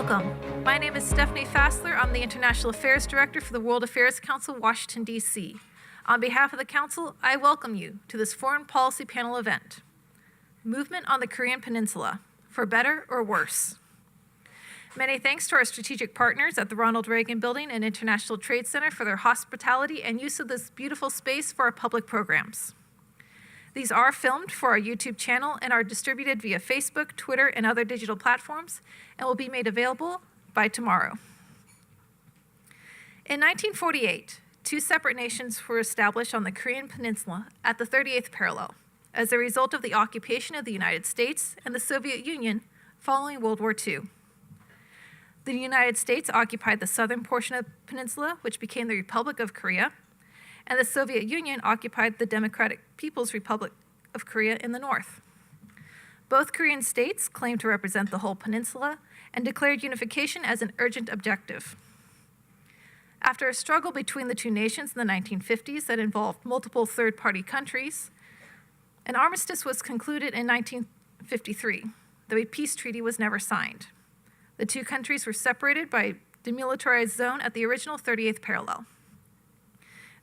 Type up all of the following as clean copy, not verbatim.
Welcome. My name is Stephanie Fassler. I'm the International Affairs Director for the World Affairs Council, Washington, D.C. On behalf of the Council, I welcome you to this foreign policy panel event, Movement on the Korean Peninsula, for better or worse. Many thanks to our strategic partners at the Ronald Reagan Building and International Trade Center for their hospitality and use of this beautiful space for our public programs. These are filmed for our YouTube channel and are distributed via Facebook, Twitter, and other digital platforms, and will be made available by tomorrow. In 1948, two separate nations were established on the Korean Peninsula at the 38th parallel as a result of the occupation of the United States and the Soviet Union following World War II. The United States occupied the southern portion of the peninsula, which became the Republic of Korea, and the Soviet Union occupied the Democratic People's Republic of Korea in the north. Both Korean states claimed to represent the whole peninsula and declared unification as an urgent objective. After a struggle between the two nations in the 1950s that involved multiple third-party countries, an armistice was concluded in 1953, though a peace treaty was never signed. The two countries were separated by a demilitarized zone at the original 38th parallel.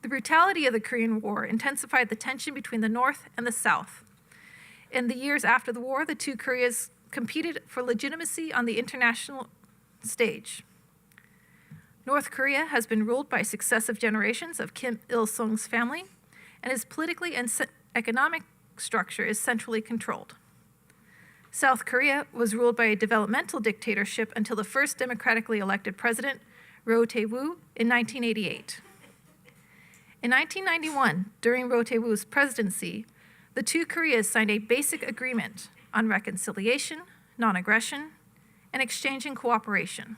The brutality of the Korean War intensified the tension between the North and the South. In the years after the war, the two Koreas competed for legitimacy on the international stage. North Korea has been ruled by successive generations of Kim Il-sung's family, and its politically and economic structure is centrally controlled. South Korea was ruled by a developmental dictatorship until the first democratically elected president, Roh Tae-woo, in 1988. In 1991, during Roh Tae-woo's presidency, the two Koreas signed a basic agreement on reconciliation, non-aggression, and exchange and cooperation.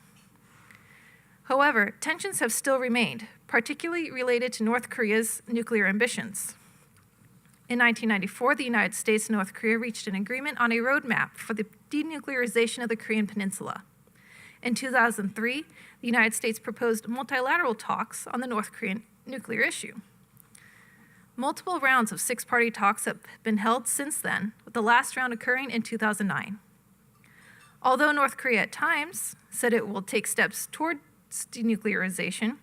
However, tensions have still remained, particularly related to North Korea's nuclear ambitions. In 1994, the United States and North Korea reached an agreement on a roadmap for the denuclearization of the Korean Peninsula. In 2003, the United States proposed multilateral talks on the North Korean nuclear issue. Multiple rounds of six-party talks have been held since then, with the last round occurring in 2009. Although North Korea at times said it will take steps towards denuclearization,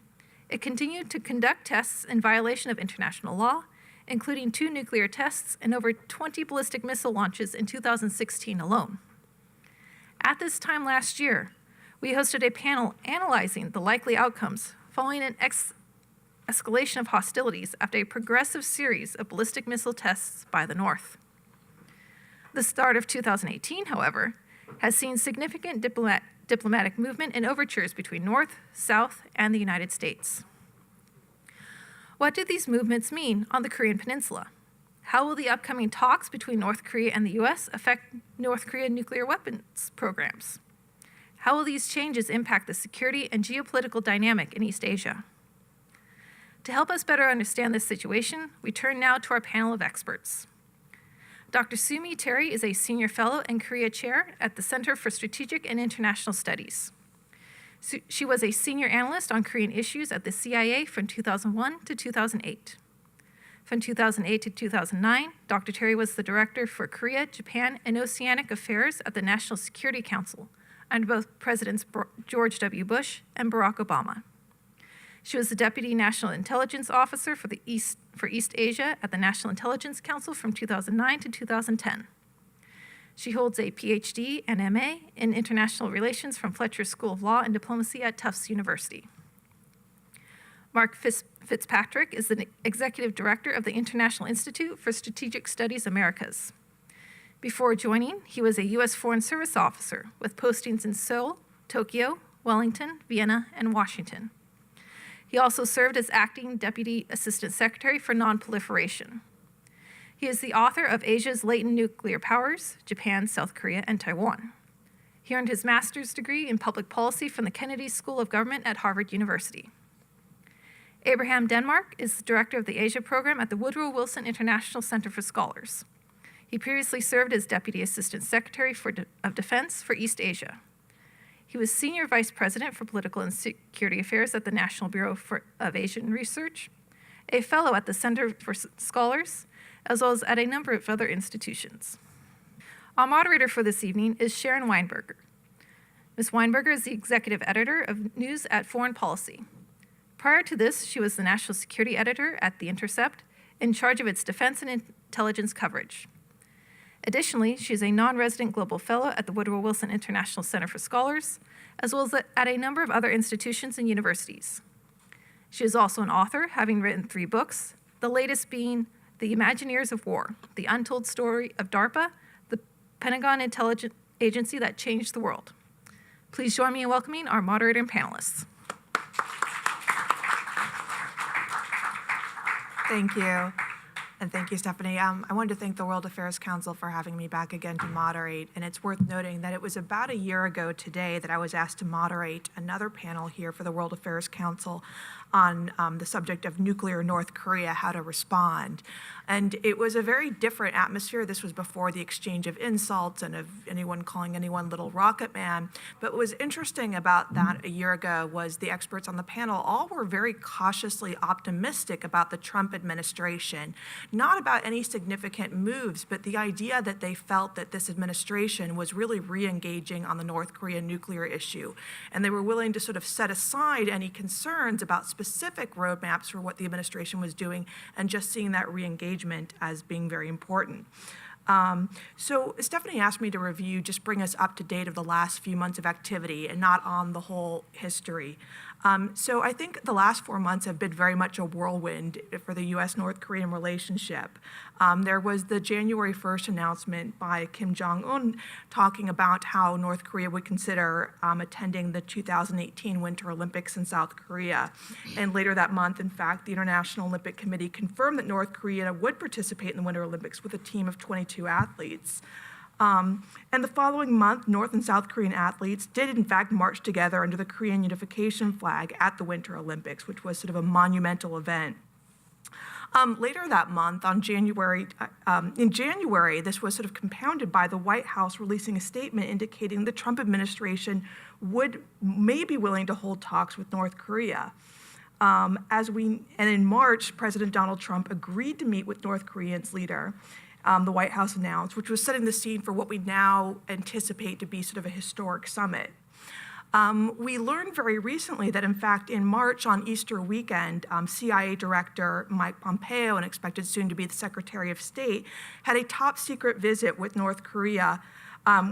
it continued to conduct tests in violation of international law, including 2 nuclear tests and over 20 ballistic missile launches in 2016 alone. At this time last year, we hosted a panel analyzing the likely outcomes following an escalation of hostilities after a progressive series of ballistic missile tests by the North. The start of 2018, however, has seen significant diplomatic movement and overtures between North, South, and the United States. What do these movements mean on the Korean Peninsula? How will the upcoming talks between North Korea and the U.S. affect North Korean nuclear weapons programs? How will these changes impact the security and geopolitical dynamic in East Asia? To help us better understand this situation, we turn now to our panel of experts. Dr. Sumi Terry is a senior fellow and Korea chair at the Center for Strategic and International Studies. She was a senior analyst on Korean issues at the CIA from 2001 to 2008. From 2008 to 2009, Dr. Terry was the director for Korea, Japan, and Oceanic Affairs at the National Security Council under both Presidents George W. Bush and Barack Obama. She was the Deputy National Intelligence Officer for East Asia at the National Intelligence Council from 2009 to 2010. She holds a PhD and MA in International Relations from Fletcher School of Law and Diplomacy at Tufts University. Mark Fitzpatrick is the Executive Director of the International Institute for Strategic Studies Americas. Before joining, he was a U.S. Foreign Service officer with postings in Seoul, Tokyo, Wellington, Vienna, and Washington. He also served as Acting Deputy Assistant Secretary for Nonproliferation. He is the author of Asia's Latent Nuclear Powers, Japan, South Korea, and Taiwan. He earned his master's degree in public policy from the Kennedy School of Government at Harvard University. Abraham Denmark is the director of the Asia program at the Woodrow Wilson International Center for Scholars. He previously served as Deputy Assistant Secretary of Defense for East Asia. He was Senior Vice President for Political and Security Affairs at the National Bureau of Asian Research, a fellow at the Center for Scholars, as well as at a number of other institutions. Our moderator for this evening is Sharon Weinberger. Ms. Weinberger is the executive editor of News at Foreign Policy. Prior to this, she was the national security editor at The Intercept, in charge of its defense and intelligence coverage. Additionally, she is a non-resident global fellow at the Woodrow Wilson International Center for Scholars, as well as at a number of other institutions and universities. She is also an author, having written 3 books, the latest being The Imagineers of War, The Untold Story of DARPA, the Pentagon intelligence agency that changed the world. Please join me in welcoming our moderator and panelists. Thank you. And thank you, Stephanie. I wanted to thank the World Affairs Council for having me back again to moderate. And it's worth noting that it was about a year ago today that I was asked to moderate another panel here for the World Affairs Council on the subject of nuclear North Korea, how to respond. And it was a very different atmosphere. This was before the exchange of insults and of anyone calling anyone Little Rocket Man. But what was interesting about that a year ago was the experts on the panel all were very cautiously optimistic about the Trump administration, not about any significant moves, but the idea that they felt that this administration was really re-engaging on the North Korean nuclear issue. And they were willing to sort of set aside any concerns about specific roadmaps for what the administration was doing and just seeing that re-engagement as being very important. So Stephanie asked me to review, just bring us up to date of the last few months of activity and not on the whole history. So I think the last 4 months have been very much a whirlwind for the U.S.-North Korean relationship. There was the January 1st announcement by Kim Jong-Un talking about how North Korea would consider attending the 2018 Winter Olympics in South Korea. And later that month, in fact, the International Olympic Committee confirmed that North Korea would participate in the Winter Olympics with a team of 22 athletes. And the following month, North and South Korean athletes did in fact march together under the Korean unification flag at the Winter Olympics, which was sort of a monumental event. Later that month, in January, this was sort of compounded by the White House releasing a statement indicating the Trump administration may be willing to hold talks with North Korea. And in March, President Donald Trump agreed to meet with North Korea's leader, the White House announced, which was setting the scene for what we now anticipate to be sort of a historic summit. We learned very recently that, in fact, in March on Easter weekend, CIA Director Mike Pompeo, and expected soon to be the Secretary of State, had a top secret visit with North Korea,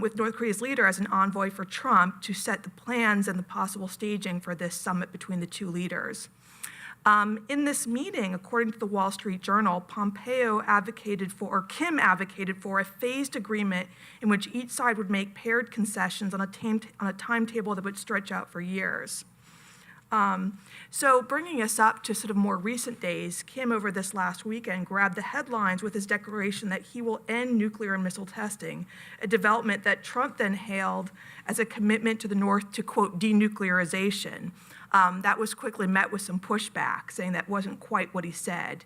with North Korea's leader as an envoy for Trump to set the plans and the possible staging for this summit between the two leaders. In this meeting, according to the Wall Street Journal, Kim advocated for a phased agreement in which each side would make paired concessions on a timetable that would stretch out for years. So bringing us up to sort of more recent days, Kim over this last weekend grabbed the headlines with his declaration that he will end nuclear and missile testing, a development that Trump then hailed as a commitment to the North to, quote, denuclearization. That was quickly met with some pushback, saying that wasn't quite what he said.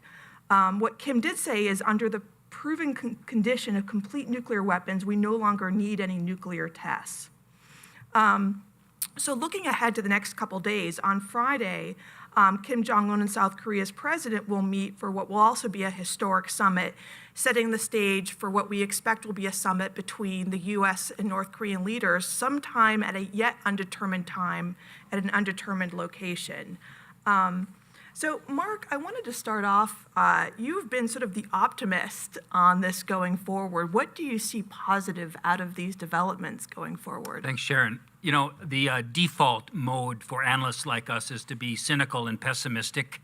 What Kim did say is, under the proven condition of complete nuclear weapons, we no longer need any nuclear tests. So looking ahead to the next couple days, on Friday, Kim Jong-Un and South Korea's president will meet for what will also be a historic summit, setting the stage for what we expect will be a summit between the U.S. and North Korean leaders sometime at a yet undetermined time at an undetermined location. So Mark, I wanted to start off, you've been sort of the optimist on this going forward. What do you see positive out of these developments going forward? Thanks, Sharon. You know, the default mode for analysts like us is to be cynical and pessimistic,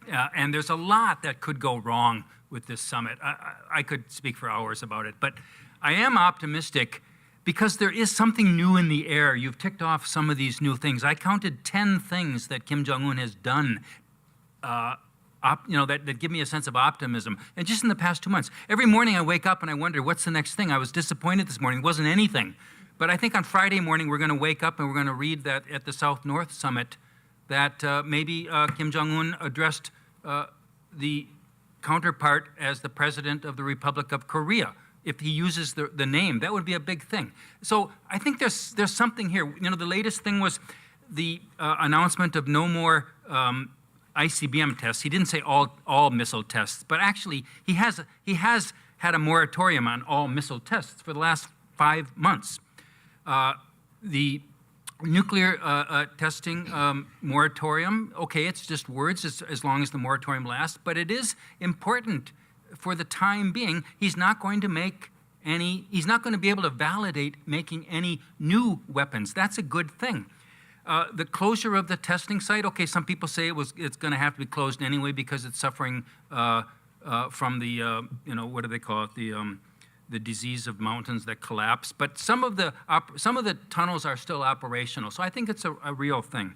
and there's a lot that could go wrong with this summit. I could speak for hours about it, but I am optimistic because there is something new in the air. You've ticked off some of these new things. I counted 10 things that Kim Jong-Un has done that give me a sense of optimism. And just in the past 2 months, every morning I wake up and I wonder, what's the next thing? I was disappointed this morning. It wasn't anything. But I think on Friday morning, we're going to wake up and we're going to read that at the South-North Summit that maybe Kim Jong-un addressed the counterpart as the president of the Republic of Korea. If he uses the name, that would be a big thing. So I think there's something here. You know, the latest thing was the announcement of no more ICBM tests. He didn't say all missile tests, but actually he has had a moratorium on all missile tests for the last 5 months. The nuclear testing moratorium, okay, it's just words as long as the moratorium lasts, but it is important for the time being. He's not going to be able to validate making any new weapons. That's a good thing. The closure of the testing site, okay, some people say it's going to have to be closed anyway because it's suffering from the, what do they call it, the disease of mountains that collapse. But some of the tunnels are still operational, so I think it's a real thing.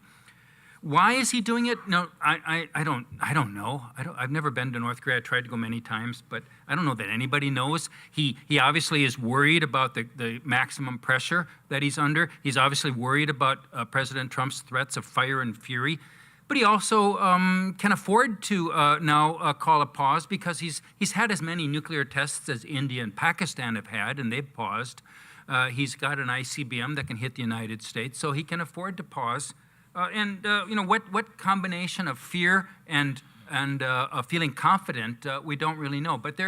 Why is he doing it? No, I don't know. I've never been to North Korea. I tried to go many times, but I don't know that anybody knows. He obviously is worried about the maximum pressure that he's under. He's obviously worried about President Trump's threats of fire and fury. But he also can afford to now call a pause because he's had as many nuclear tests as India and Pakistan have had, and they've paused. He's got an ICBM that can hit the United States, so he can afford to pause. What combination of fear and feeling confident, we don't really know. But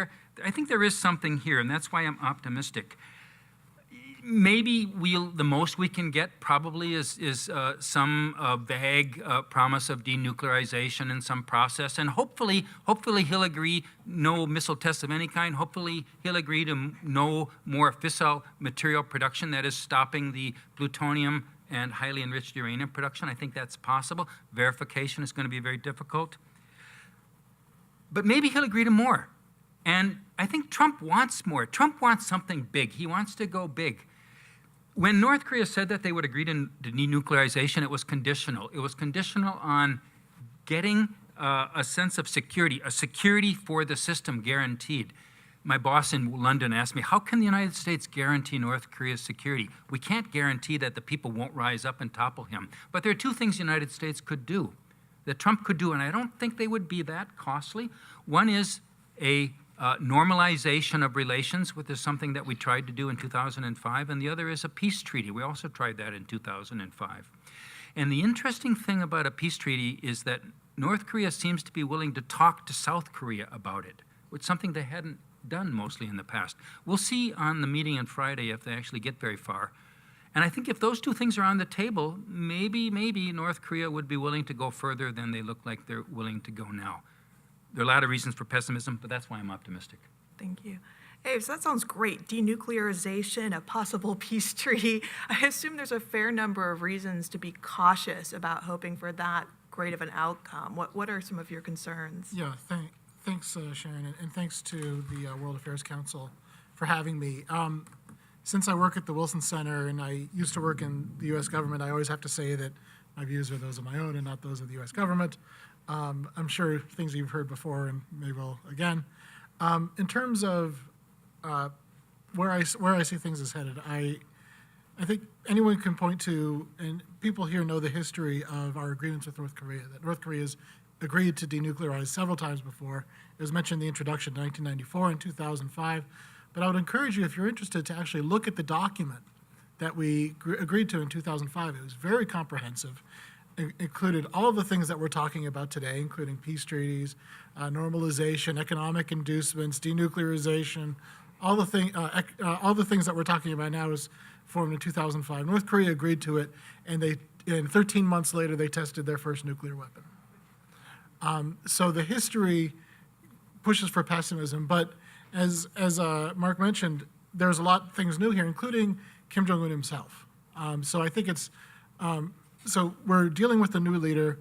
I think there is something here, and that's why I'm optimistic. Maybe the most we can get probably is some vague promise of denuclearization in some process, and hopefully he'll agree no missile tests of any kind. Hopefully he'll agree to no more fissile material production, that is stopping the plutonium and highly enriched uranium production. I think that's possible. Verification is going to be very difficult. But maybe he'll agree to more. And I think Trump wants more. Trump wants something big. He wants to go big. When North Korea said that they would agree to denuclearization, it was conditional. It was conditional on getting a sense of security, a security for the system guaranteed. My boss in London asked me, how can the United States guarantee North Korea's security? We can't guarantee that the people won't rise up and topple him. But there are two things the United States could do, that Trump could do, and I don't think they would be that costly. One is a normalization of relations, which is something that we tried to do in 2005, and the other is a peace treaty. We also tried that in 2005. And the interesting thing about a peace treaty is that North Korea seems to be willing to talk to South Korea about it, which is something they hadn't done mostly in the past. We'll see on the meeting on Friday if they actually get very far. And I think if those two things are on the table, maybe North Korea would be willing to go further than they look like they're willing to go now. There are a lot of reasons for pessimism, but that's why I'm optimistic. Thank you. Hey, so that sounds great. Denuclearization, a possible peace treaty. I assume there's a fair number of reasons to be cautious about hoping for that great of an outcome. What are some of your concerns? Yeah, thanks, Sharon, and thanks to the World Affairs Council for having me. Since I work at the Wilson Center and I used to work in the U.S. government, I always have to say that my views are those of my own and not those of the U.S. government. I'm sure things you've heard before and maybe will again. In terms of where I see things as headed, I think anyone can point to, and people here know the history of our agreements with North Korea, that North Korea has agreed to denuclearize several times before. It was mentioned in the introduction in 1994 and 2005. But I would encourage you, if you're interested, to actually look at the document that we agreed to in 2005. It was very comprehensive. It included all of the things that we're talking about today, including peace treaties, normalization, economic inducements, denuclearization, all the things that we're talking about now was formed in 2005. North Korea agreed to it, and 13 months later, they tested their first nuclear weapon. So the history pushes for pessimism, but as Mark mentioned, there's a lot of things new here, including Kim Jong-Un himself. So I think so we're dealing with a new leader,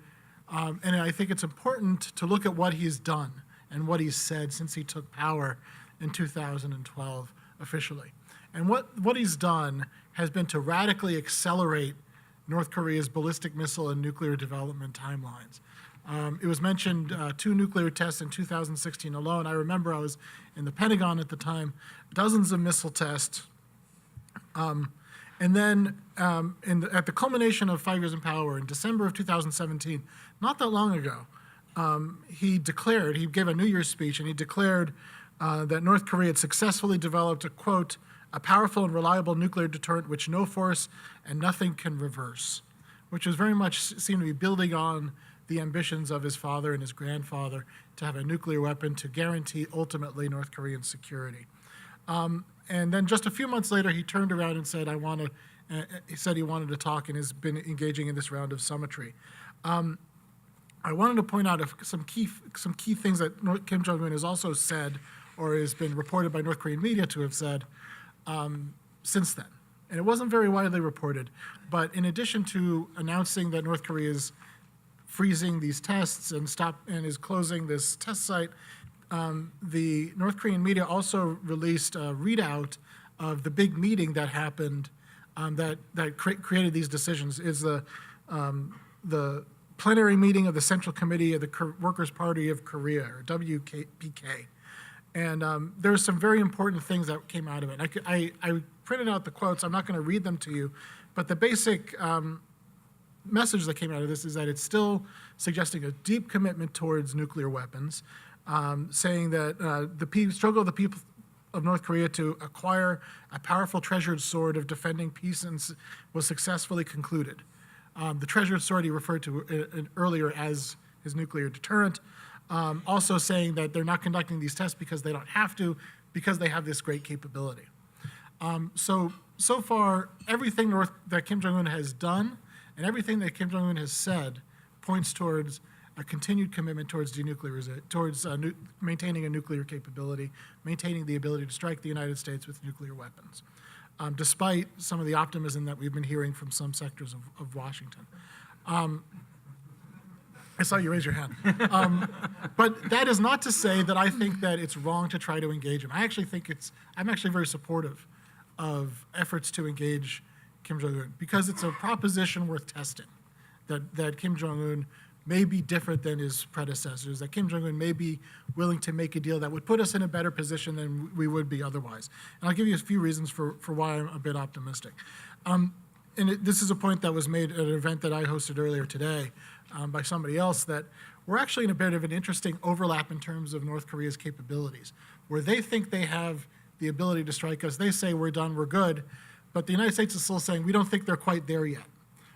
and I think it's important to look at what he's done and what he's said since he took power in 2012 officially. And what he's done has been to radically accelerate North Korea's ballistic missile and nuclear development timelines. It was mentioned 2 nuclear tests in 2016 alone. I remember I was in the Pentagon at the time, dozens of missile tests. And then at the culmination of 5 years in power, in December of 2017, not that long ago, he gave a New Year's speech, and he declared that North Korea had successfully developed a, quote, a powerful and reliable nuclear deterrent which no force and nothing can reverse, which was very much seemed to be building on the ambitions of his father and his grandfather to have a nuclear weapon to guarantee ultimately North Korean security. And then just a few months later, he turned around and said, I want to He said he wanted to talk and has been engaging in this round of summitry. I wanted to point out some key things that Kim Jong-Un has also said, or has been reported by North Korean media to have said since then. And it wasn't very widely reported, but in addition to announcing that North Korea is freezing these tests and is closing this test site, the North Korean media also released a readout of the big meeting that happened that created these decisions. Is the plenary meeting of the Central Committee of the Workers' Party of Korea, or WPK. And there's some very important things that came out of it. I printed out the quotes. I'm not going to read them to you, but the basic message that came out of this is that it's still suggesting a deep commitment towards nuclear weapons, saying that the struggle of the people of North Korea to acquire a powerful treasured sword of defending peace was successfully concluded. The treasured sword he referred to earlier as his nuclear deterrent. Also saying that they're not conducting these tests because they don't have to, because they have this great capability. So far, everything that Kim Jong-un has done and everything that Kim Jong-un has said points towards a continued commitment towards maintaining a nuclear capability, maintaining the ability to strike the United States with nuclear weapons, despite some of the optimism that we've been hearing from some sectors of Washington. I saw you raise your hand. But that is not to say that I think that it's wrong to try to engage him. I'm actually very supportive of efforts to engage Kim Jong-un because it's a proposition worth testing, that Kim Jong-un may be different than his predecessors, that Kim Jong-un may be willing to make a deal that would put us in a better position than we would be otherwise. And I'll give you a few reasons for why I'm a bit optimistic. This is a point that was made at an event that I hosted earlier today by somebody else, that we're actually in a bit of an interesting overlap in terms of North Korea's capabilities, where they think they have the ability to strike us. They say we're done, we're good, but the United States is still saying we don't think they're quite there yet,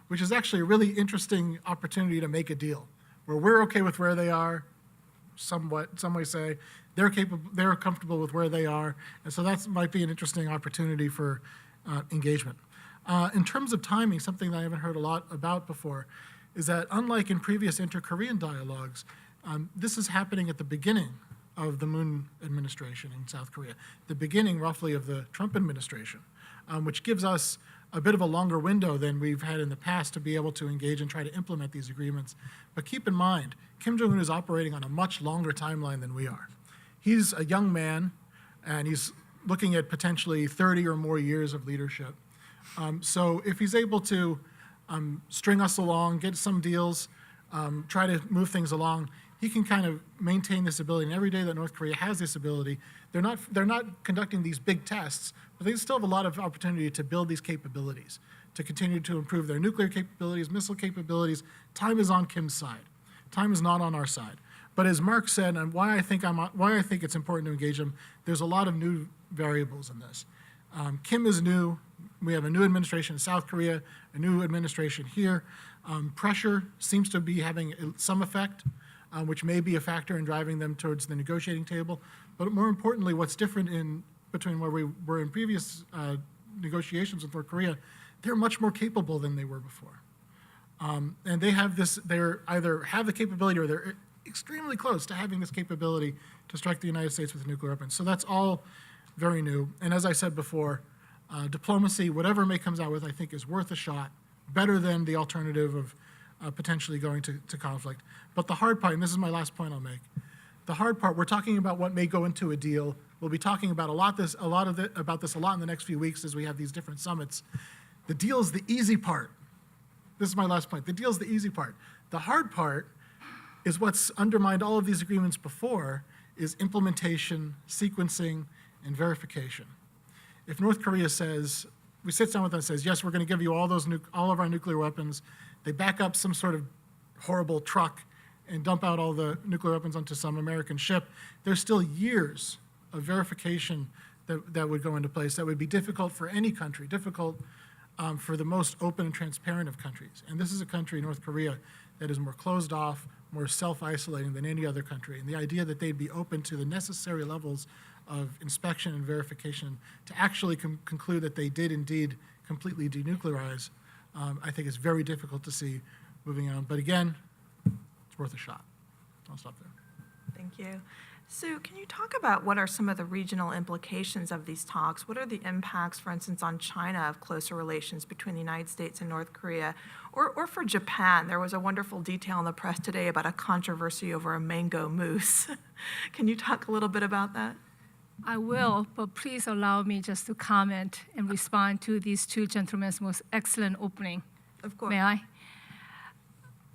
which is actually a really interesting opportunity to make a deal, where we're okay with where they are, somewhat, some may say, they're comfortable with where they are, and so that might be an interesting opportunity for engagement. In terms of timing, something that I haven't heard a lot about before is that unlike in previous inter-Korean dialogues, this is happening at the beginning of the Moon administration in South Korea, the beginning roughly of the Trump administration, which gives us a bit of a longer window than we've had in the past to be able to engage and try to implement these agreements. But keep in mind, Kim Jong-un is operating on a much longer timeline than we are. He's a young man, and he's looking at potentially 30 or more years of leadership. So if he's able to string us along, get some deals, try to move things along, he can kind of maintain this ability. And every day that North Korea has this ability, they're not conducting these big tests, but they still have a lot of opportunity to build these capabilities, to continue to improve their nuclear capabilities, missile capabilities. Time is on Kim's side. Time is not on our side. But as Mark said, and why I think it's important to engage him, there's a lot of new variables in this. Kim is new. We have a new administration in South Korea, a new administration here. Pressure seems to be having some effect, which may be a factor in driving them towards the negotiating table. But more importantly, what's different between where we were in previous negotiations with North Korea, they're much more capable than they were before. And they either have the capability or they're extremely close to having this capability to strike the United States with nuclear weapons. So that's all very new. And as I said before, diplomacy, whatever May comes out with, I think is worth a shot, better than the alternative of potentially going to conflict. But the hard part, and this is my last point I'll make, the hard part, we're talking about what may go into a deal. We'll be talking about about this a lot in the next few weeks as we have these different summits. The deal is the easy part. This is my last point. The deal is the easy part. The hard part is what's undermined all of these agreements before, is implementation, sequencing, and verification. If North Korea sits down with them and says, yes, we're going to give you all of our nuclear weapons, they back up some sort of horrible truck and dump out all the nuclear weapons onto some American ship, there's still years of verification that would go into place that would be difficult for any country, difficult for the most open and transparent of countries. And this is a country, North Korea, that is more closed off, more self-isolating than any other country. And the idea that they'd be open to the necessary levels of inspection and verification to actually conclude that they did indeed completely denuclearize, I think it's very difficult to see moving on. But again, it's worth a shot. I'll stop there. Thank you. Sue, can you talk about what are some of the regional implications of these talks? What are the impacts, for instance, on China of closer relations between the United States and North Korea? Or for Japan, there was a wonderful detail in the press today about a controversy over a mango mousse. Can you talk a little bit about that? I will, but please allow me just to comment and respond to these two gentlemen's most excellent opening. Of course. May I?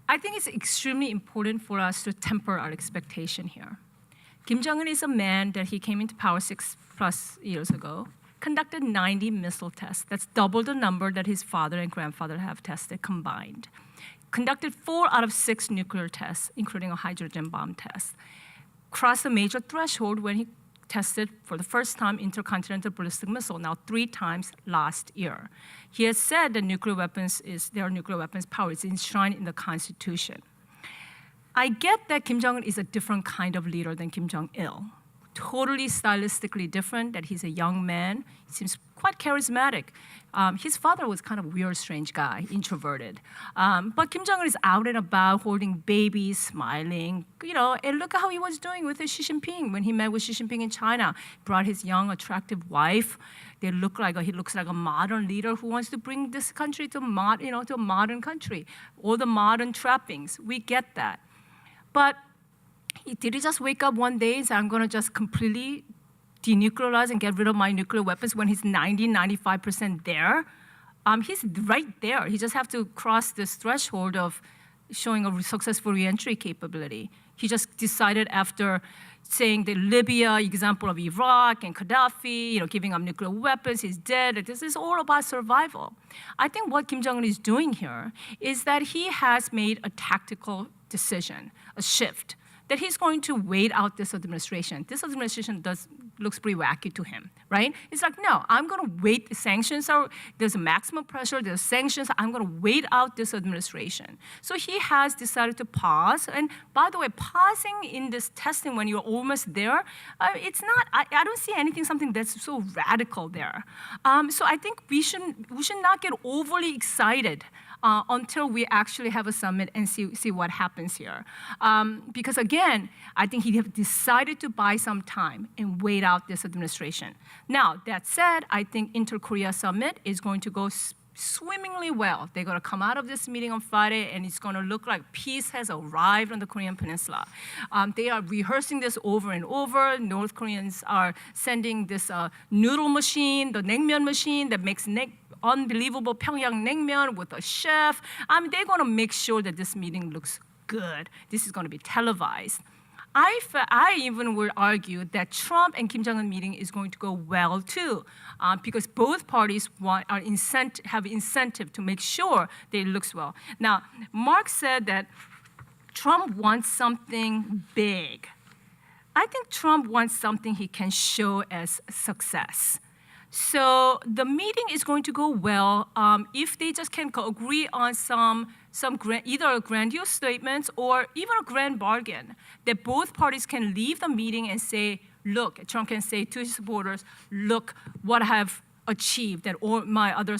I think it's extremely important for us to temper our expectation here. Kim Jong-un is a man that he came into power 6+ years ago, conducted 90 missile tests. That's double the number that his father and grandfather have tested combined. Conducted 4 out of 6 nuclear tests, including a hydrogen bomb test. Crossed a major threshold when he tested for the first time intercontinental ballistic missile, now 3 times last year. He has said that their nuclear weapons power is enshrined in the Constitution. I get that Kim Jong-un is a different kind of leader than Kim Jong-il. Totally stylistically different, that he's a young man. He seems quite charismatic. His father was kind of weird, strange guy, introverted. But Kim Jong-un is out and about, holding babies, smiling, and look at how he was doing with Xi Jinping when he met with Xi Jinping in China. Brought his young, attractive wife. He looks like a modern leader who wants to bring this country to a modern country. All the modern trappings, we get that. But did he just wake up one day and say, I'm going to just completely denuclearize and get rid of my nuclear weapons when he's 95% there? He's right there. He just have to cross this threshold of showing a successful reentry capability. He just decided after saying the Libya example of Iraq and Gaddafi, giving up nuclear weapons, he's dead. This is all about survival. I think what Kim Jong-un is doing here is that he has made a tactical decision, a shift, that he's going to wait out this administration. This administration looks pretty wacky to him, right? It's like, no, I'm going to wait. Sanctions there's a maximum pressure, there's sanctions. I'm going to wait out this administration. So he has decided to pause. And by the way, pausing in this testing when you're almost there, it's not, I don't see something that's so radical there. So I think we should not get overly excited until we actually have a summit and see what happens here. Because again, I think he have decided to buy some time and wait out this administration. Now, that said, I think Inter-Korea Summit is going to go swimmingly well. They're going to come out of this meeting on Friday, and it's going to look like peace has arrived on the Korean Peninsula. They are rehearsing this over and over. North Koreans are sending this noodle machine, the naengmyeon machine that makes unbelievable Pyongyang naengmyeon with a chef. They're going to make sure that this meeting looks good. This is going to be televised. I even would argue that Trump and Kim Jong-un meeting is going to go well too, because both parties have incentive to make sure that it looks well. Now, Mark said that Trump wants something big. I think Trump wants something he can show as success. So the meeting is going to go well if they just can agree on either grandiose statements or even a grand bargain that both parties can leave the meeting and say, look, Trump can say to his supporters, look what I have achieved that all my other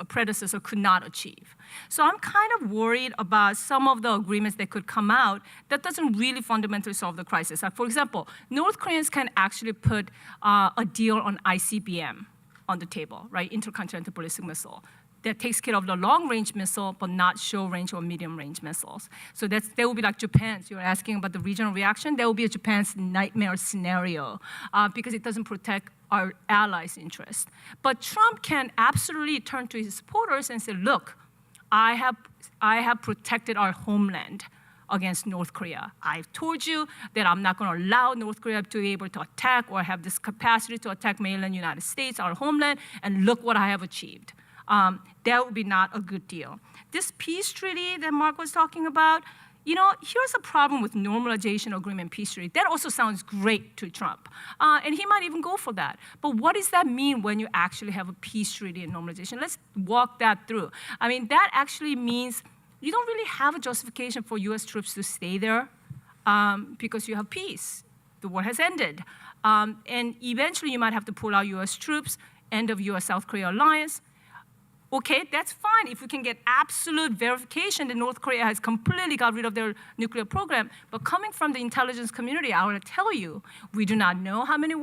predecessors could not achieve. So I'm kind of worried about some of the agreements that could come out that doesn't really fundamentally solve the crisis. Like, for example, North Koreans can actually put a deal on ICBM on the table, right? Intercontinental ballistic missile. That takes care of the long-range missile, but not short-range or medium-range missiles. So that will be like Japan's. You're asking about the regional reaction. That will be Japan's nightmare scenario because it doesn't protect our allies' interests. But Trump can absolutely turn to his supporters and say, look, I have protected our homeland against North Korea. I've told you that I'm not going to allow North Korea to be able to attack or have this capacity to attack mainland United States, our homeland, and look what I have achieved. That would be not a good deal. This peace treaty that Mark was talking about, here's a problem with normalization agreement peace treaty. That also sounds great to Trump. And he might even go for that. But what does that mean when you actually have a peace treaty and normalization? Let's walk that through. That actually means you don't really have a justification for US troops to stay there because you have peace. The war has ended. And eventually you might have to pull out US troops, end of US-South Korea alliance. Okay, that's fine if we can get absolute verification that North Korea has completely got rid of their nuclear program. But coming from the intelligence community, I want to tell you, we do not know how many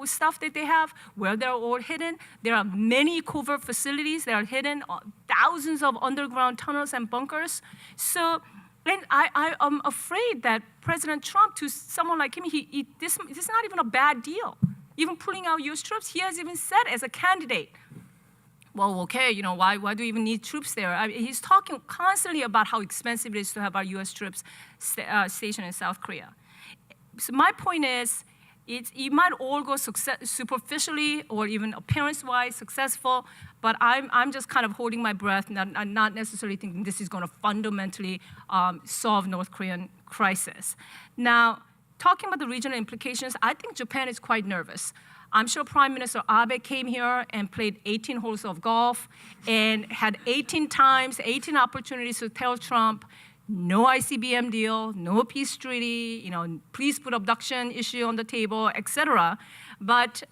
stuff that they have, where they're all hidden. There are many covert facilities that are hidden, thousands of underground tunnels and bunkers. So, and I am afraid that President Trump, to someone like him, this is not even a bad deal. Even pulling out U.S. troops, he has even said as a candidate, well, okay, why do we even need troops there? I mean, he's talking constantly about how expensive it is to have our U.S. troops stationed in South Korea. So my point is, it might all go superficially or even appearance-wise successful, but I'm just kind of holding my breath, not necessarily thinking this is going to fundamentally solve North Korean crisis. Now, talking about the regional implications, I think Japan is quite nervous. I'm sure Prime Minister Abe came here and played 18 holes of golf and had 18 opportunities to tell Trump, no ICBM deal, no peace treaty, please put abduction issue on the table, etc. But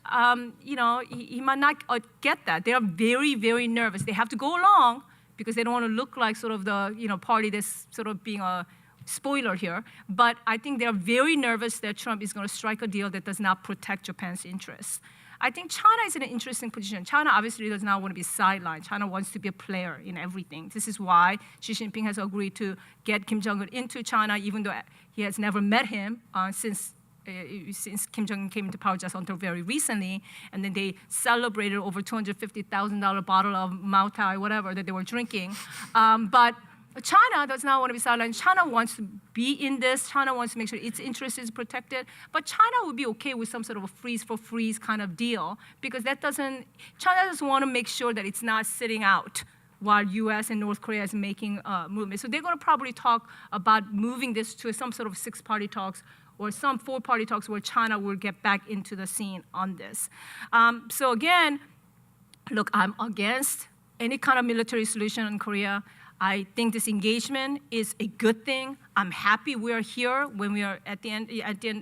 he might not get that. They are very, very nervous. They have to go along because they don't want to look like sort of the party that's sort of being a spoiler here, but I think they're very nervous that Trump is going to strike a deal that does not protect Japan's interests. I think China is in an interesting position. China obviously does not want to be sidelined. China wants to be a player in everything. This is why Xi Jinping has agreed to get Kim Jong-un into China, even though he has never met him since Kim Jong-un came into power just until very recently, and then they celebrated over $250,000 bottle of Mao Tai, whatever, that they were drinking. But China does not want to be sidelined. China wants to be in this. China wants to make sure its interest is protected. But China would be okay with some sort of a freeze-for-freeze kind of deal because China doesn't want to make sure that it's not sitting out while U.S. and North Korea is making movements. So they're going to probably talk about moving this to some sort of six-party talks or some four-party talks where China will get back into the scene on this. So again, look, I'm against any kind of military solution in Korea. I think this engagement is a good thing. I'm happy we are here when we are at the end,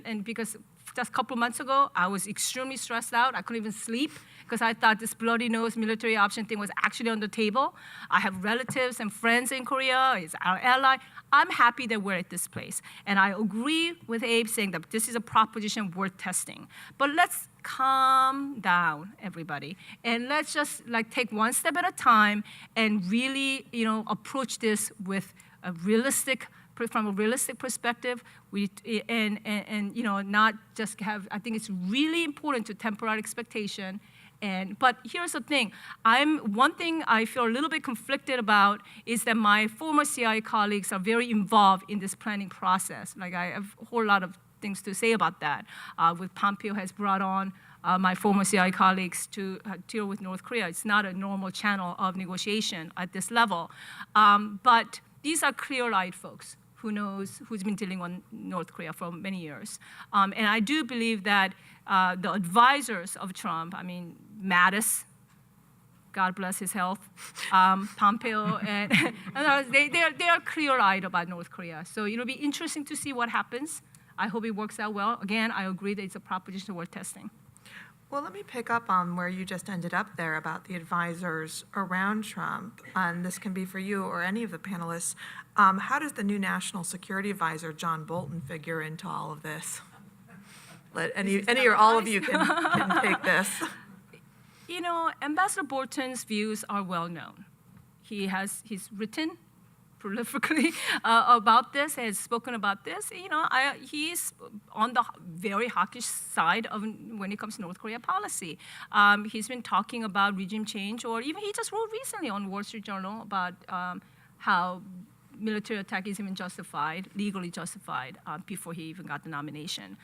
and because just a couple of months ago, I was extremely stressed out. I couldn't even sleep because I thought this bloody nose military option thing was actually on the table. I have relatives and friends in Korea. It's our ally. I'm happy that we're at this place. And I agree with Abe saying that this is a proposition worth testing. But let's calm down, everybody. And let's just take one step at a time and really, approach this with from a realistic perspective, and not just have. I think it's really important to temper our expectation. But here's the thing. One thing I feel a little bit conflicted about is that my former CIA colleagues are very involved in this planning process. I have a whole lot of things to say about that. With Pompeo has brought on my former CIA colleagues to deal with North Korea. It's not a normal channel of negotiation at this level. But these are clear-eyed folks who's been dealing with North Korea for many years. And I do believe that the advisors of Trump, Mattis, God bless his health, Pompeo, and others, they are clear-eyed about North Korea. So it'll be interesting to see what happens. I hope it works out well. Again, I agree that it's a proposition worth testing. Well, let me pick up on where you just ended up there about the advisors around Trump, and this can be for you or any of the panelists. How does the new National Security Advisor, John Bolton, figure into all of this? Let any or all of you can take this. Ambassador Bolton's views are well known. He's written prolifically about this, has spoken about this. He's on the very hawkish side of when it comes to North Korea policy. He's been talking about regime change, or even he just wrote recently on Wall Street Journal about how military attack is even justified, legally justified, before he even got the nomination.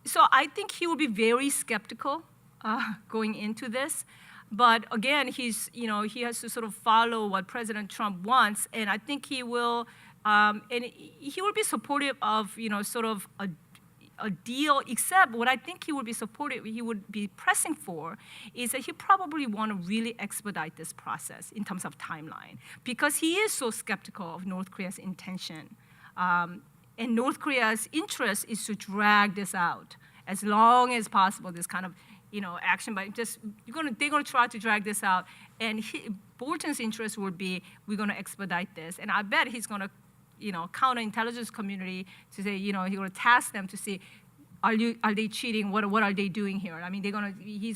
So I think he will be very skeptical going into this. But again, he has to sort of follow what President Trump wants, and I think he will, and he will be supportive of, sort of a deal. Except what I think he would be pressing for, is that he probably want to really expedite this process in terms of timeline, because he is so skeptical of North Korea's intention, and North Korea's interest is to drag this out as long as possible. This kind of action, but they're gonna try to drag this out. And Bolton's interest would be, we're gonna expedite this. And I bet he's gonna, counterintelligence community to say, he's gonna task them to see, are they cheating? What are they doing here? I mean,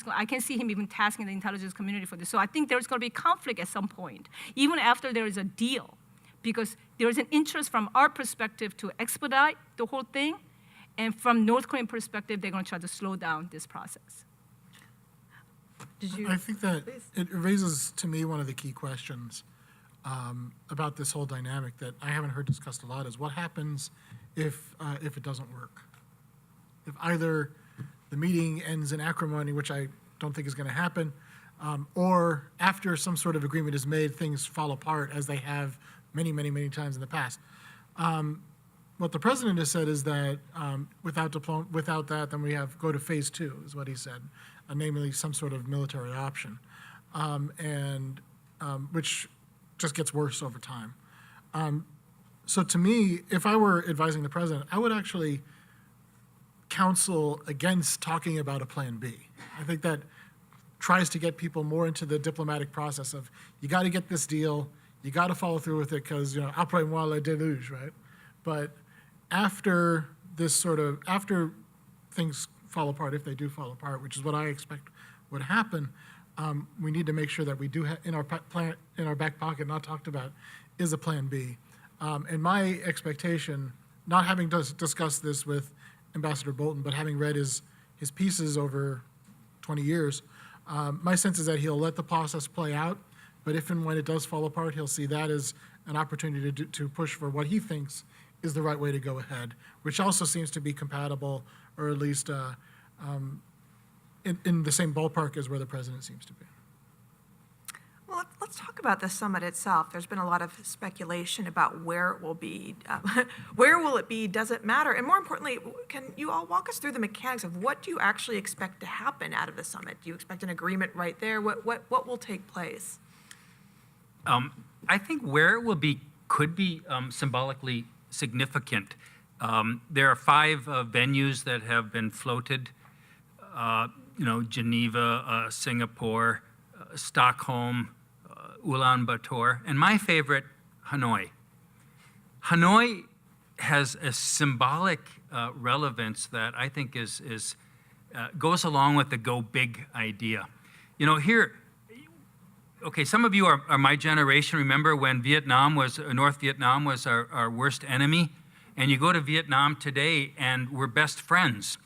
I can see him even tasking the intelligence community for this. So I think there's gonna be conflict at some point, even after there is a deal, because there is an interest from our perspective to expedite the whole thing, and from North Korean perspective, they're gonna try to slow down this process. I think that it raises to me one of the key questions about this whole dynamic that I haven't heard discussed a lot is what happens if it doesn't work? If either the meeting ends in acrimony, which I don't think is going to happen, or after some sort of agreement is made, things fall apart as they have many, many, many times in the past. What the president has said is that without that, then we go to phase 2, is what he said, namely some sort of military option, which just gets worse over time. So to me, if I were advising the president, I would actually counsel against talking about a plan B. I think that tries to get people more into the diplomatic process of, you got to get this deal, you got to follow through with it because, après moi le déluge, right? But after things fall apart, if they do fall apart, which is what I expect would happen, we need to make sure that we do have in our back pocket, not talked about, is a plan B. And my expectation, not having discussed this with Ambassador Bolton, but having read his pieces over 20 years, my sense is that he'll let the process play out, but if and when it does fall apart, he'll see that as an opportunity to push for what he thinks is the right way to go ahead, which also seems to be compatible, or at least in the same ballpark as where the president seems to be. Well, let's talk about the summit itself. There's been a lot of speculation about where it will be. Where will it be? Does it matter? And more importantly, can you all walk us through the mechanics of what do you actually expect to happen out of the summit? Do you expect an agreement right there? What will take place? I think where it will be could be symbolically significant. There are 5 venues that have been floated, Geneva, Singapore, Stockholm, Ulaanbaatar, and my favorite, Hanoi. Hanoi has a symbolic relevance that I think goes along with the go big idea. Here, okay, some of you are my generation. Remember when North Vietnam was our worst enemy? And you go to Vietnam today and we're best friends.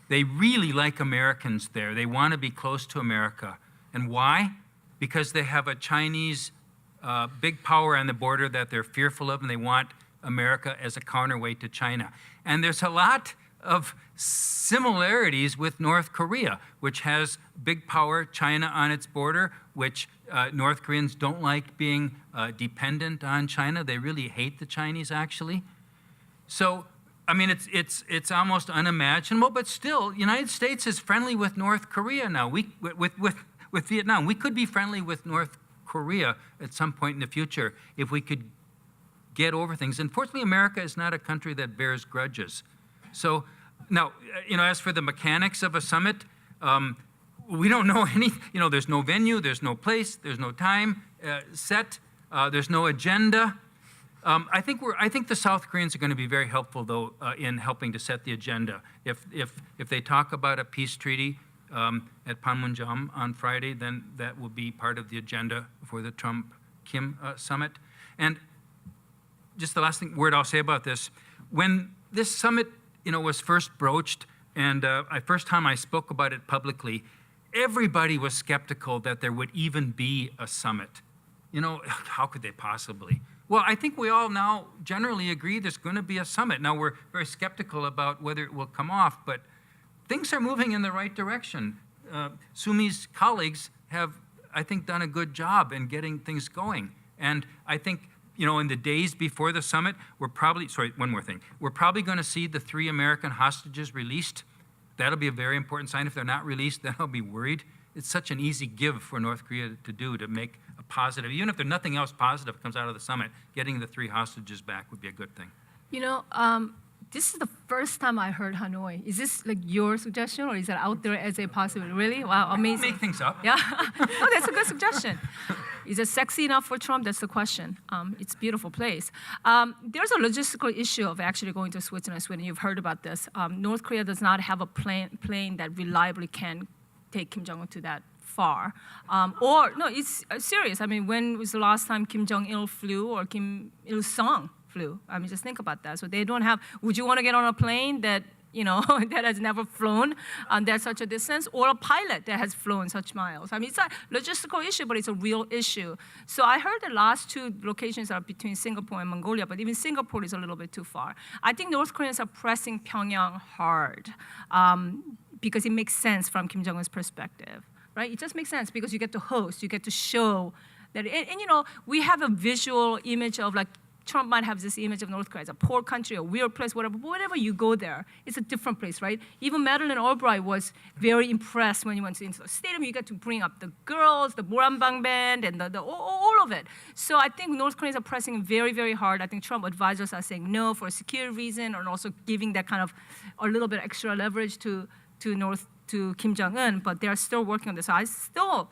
They really like Americans there. They want to be close to America. And why? Because they have a Chinese big power on the border that they're fearful of, and they want America as a counterweight to China. And there's a lot of similarities with North Korea, which has big power China on its border, which North Koreans don't like being dependent on China. They really hate the Chinese, actually. So, I mean, it's almost unimaginable, but still, the United States is friendly with North Korea now. With Vietnam, we could be friendly with North Korea at some point in the future if we could get over things. Unfortunately, America is not a country that bears grudges. So now, as for the mechanics of a summit, we don't know any. There's no venue, there's no place, there's no time set, there's no agenda. I think the South Koreans are going to be very helpful, though, in helping to set the agenda. If they talk about a peace treaty at Panmunjom on Friday, then that will be part of the agenda for the Trump-Kim summit. And just the last word I'll say about this: when this summit, was first broached, and first time I spoke about it publicly, everybody was skeptical that there would even be a summit. How could they possibly? Well, I think we all now generally agree there's going to be a summit. Now, we're very skeptical about whether it will come off, but things are moving in the right direction. Sumi's colleagues have, I think, done a good job in getting things going. And I think, in the days before the summit, we're probably going to see the 3 American hostages released. That'll be a very important sign. If they're not released, then I'll be worried. It's such an easy give for North Korea to do, to make a positive. Even if there's nothing else positive comes out of the summit, getting the 3 hostages back would be a good thing. This is the first time I heard Hanoi. Is this like your suggestion, or is that out there as a possibility? Really? Wow, amazing. Make things up. Yeah, no, that's a good suggestion. Is it sexy enough for Trump? That's the question. It's a beautiful place. There's a logistical issue of actually going to Switzerland. Sweden, you've heard about this. North Korea does not have a plane that reliably can take Kim Jong-un to that far. No, it's serious. I mean, when was the last time Kim Jong-il flew or Kim Il-sung flew? I mean, just think about that. So they don't have, would you want to get on a plane that, that has never flown that such a distance, or a pilot that has flown such miles? I mean, it's a logistical issue, but it's a real issue. So I heard the last two locations are between Singapore and Mongolia, but even Singapore is a little bit too far. I think North Koreans are pressing Pyongyang hard because it makes sense from Kim Jong-un's perspective, right? It just makes sense because you get to host, you get to show that, and we have a visual image of like, Trump might have this image of North Korea as a poor country, a weird place, whatever. But whenever you go there, it's a different place, right? Even Madeleine Albright was very impressed when you went into the stadium. You get to bring up the girls, the Moranbang band, and all of it. So I think North Koreans are pressing very, very hard. I think Trump advisors are saying no for a security reason, and also giving that kind of a little bit extra leverage to Kim Jong-un. But they are still working on this. So I still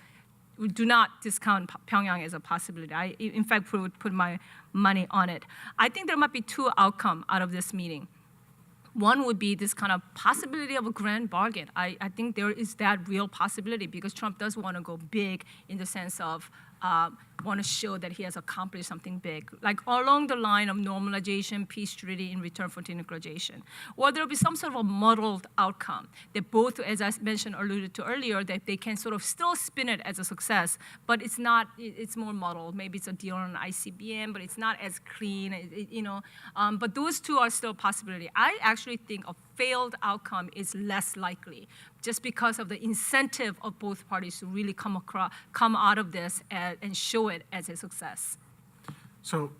do not discount Pyongyang as a possibility. I, in fact, would put my money on it. I think there might be two outcomes out of this meeting. One would be this kind of possibility of a grand bargain. I think there is that real possibility because Trump does want to go big in the sense of want to show that he has accomplished something big, like along the line of normalization, peace treaty in return for denuclearization. Or there'll be some sort of a muddled outcome that both, as I mentioned, alluded to earlier, that they can sort of still spin it as a success, but it's not, it's more muddled. Maybe it's a deal on ICBM, but it's not as clean, but those two are still a possibility. I actually think a failed outcome is less likely just because of the incentive of both parties to really come out of this and show it as a success. So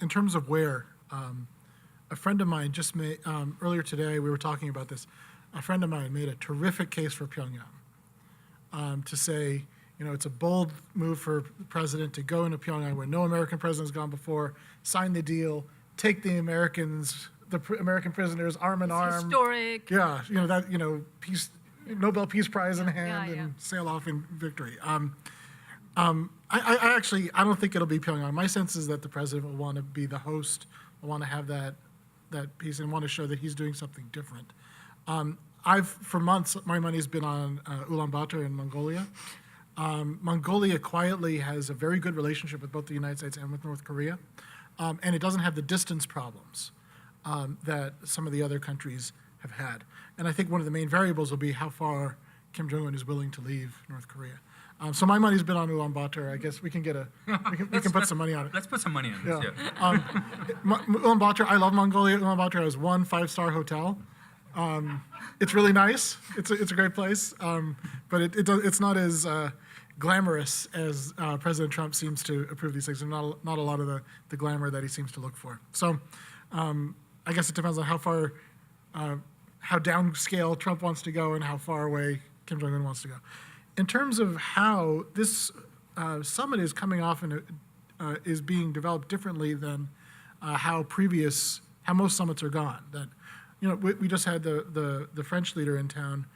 in terms of where, a friend of mine just made, earlier today, we were talking about this, a friend of mine made a terrific case for Pyongyang to say, it's a bold move for the president to go into Pyongyang where no American president has gone before, sign the deal, take the Americans, the American prisoners arm in arm. Historic. Yeah, peace, Nobel Peace Prize in hand and sail off in victory. I don't think it'll be Pyongyang. My sense is that the president will want to be the host, will want to have that piece and want to show that he's doing something different. For months, my money's been on Ulaanbaatar in Mongolia. Mongolia quietly has a very good relationship with both the United States and with North Korea, and it doesn't have the distance problems that some of the other countries have had. And I think one of the main variables will be how far Kim Jong-un is willing to leave North Korea. So my money's been on Ulaanbaatar. I guess we can put some money on it. Let's put some money on this, Ulaanbaatar, I love Mongolia. Ulaanbaatar has one 5-star hotel. It's really nice. It's a great place, but it's not as glamorous as President Trump seems to approve these things. There's not a lot of the glamour that he seems to look for. So I guess it depends on how downscale Trump wants to go and how far away Kim Jong-un wants to go. In terms of how this summit is coming off and is being developed differently than how most summits are gone. That we just had the French leader in town,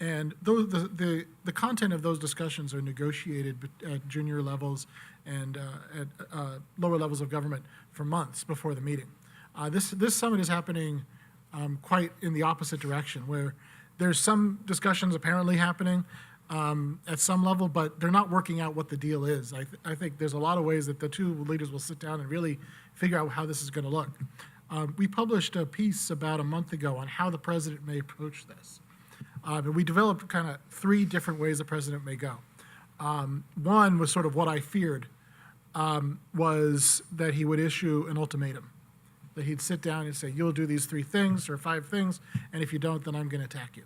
and the content of those discussions are negotiated at junior levels and at lower levels of government for months before the meeting. This summit is happening quite in the opposite direction, where there's some discussions apparently happening at some level, but they're not working out what the deal is. I think there's a lot of ways that the two leaders will sit down and really figure out how this is going to look. We published a piece about a month ago on how the president may approach this. And we developed kind of 3 different ways the president may go. One was sort of what I feared, was that he would issue an ultimatum, that he'd sit down and say, you'll do these 3 things or 5 things, and if you don't, then I'm going to attack you.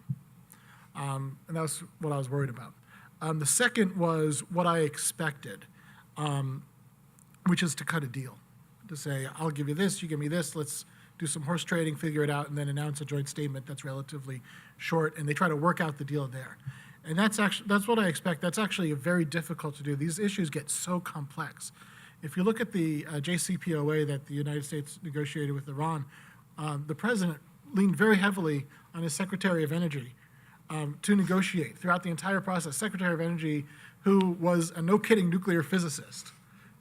And that's what I was worried about. The second was what I expected, which is to cut a deal, to say, I'll give you this, you give me this, let's do some horse trading, figure it out, and then announce a joint statement that's relatively short, and they try to work out the deal there. And that's what I expect. That's actually very difficult to do. These issues get so complex. If you look at the JCPOA that the United States negotiated with Iran, the president leaned very heavily on his Secretary of Energy to negotiate throughout the entire process. Secretary of Energy, who was a no-kidding nuclear physicist,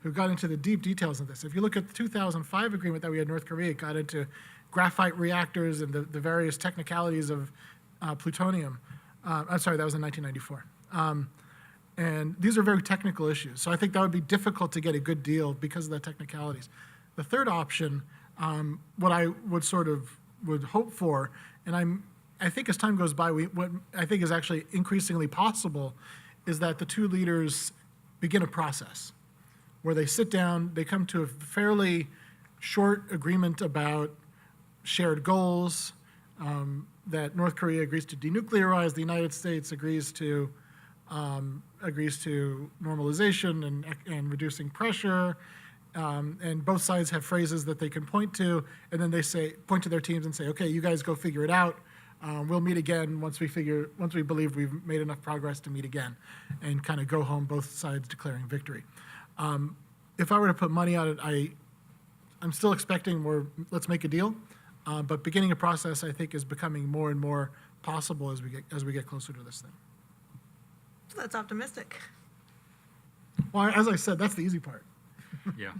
who got into the deep details of this. If you look at the 2005 agreement that we had with North Korea, it got into graphite reactors and the various technicalities of plutonium. I'm sorry, that was in 1994. And these are very technical issues. So I think that would be difficult to get a good deal because of the technicalities. The third option, what I would hope for, and I think as time goes by, what I think is actually increasingly possible is that the two leaders begin a process where they sit down, they come to a fairly short agreement about shared goals, that North Korea agrees to denuclearize, the United States agrees to normalization and reducing pressure, and both sides have phrases that they can point to, and then they point to their teams and say, okay, you guys go figure it out. We'll meet again once we believe we've made enough progress to meet again, and kind of go home, both sides declaring victory. If I were to put money on it, I'm still expecting more, let's make a deal, but beginning a process, I think, is becoming more and more possible as we get closer to this thing. So that's optimistic. Well, as I said, that's the easy part. Yeah.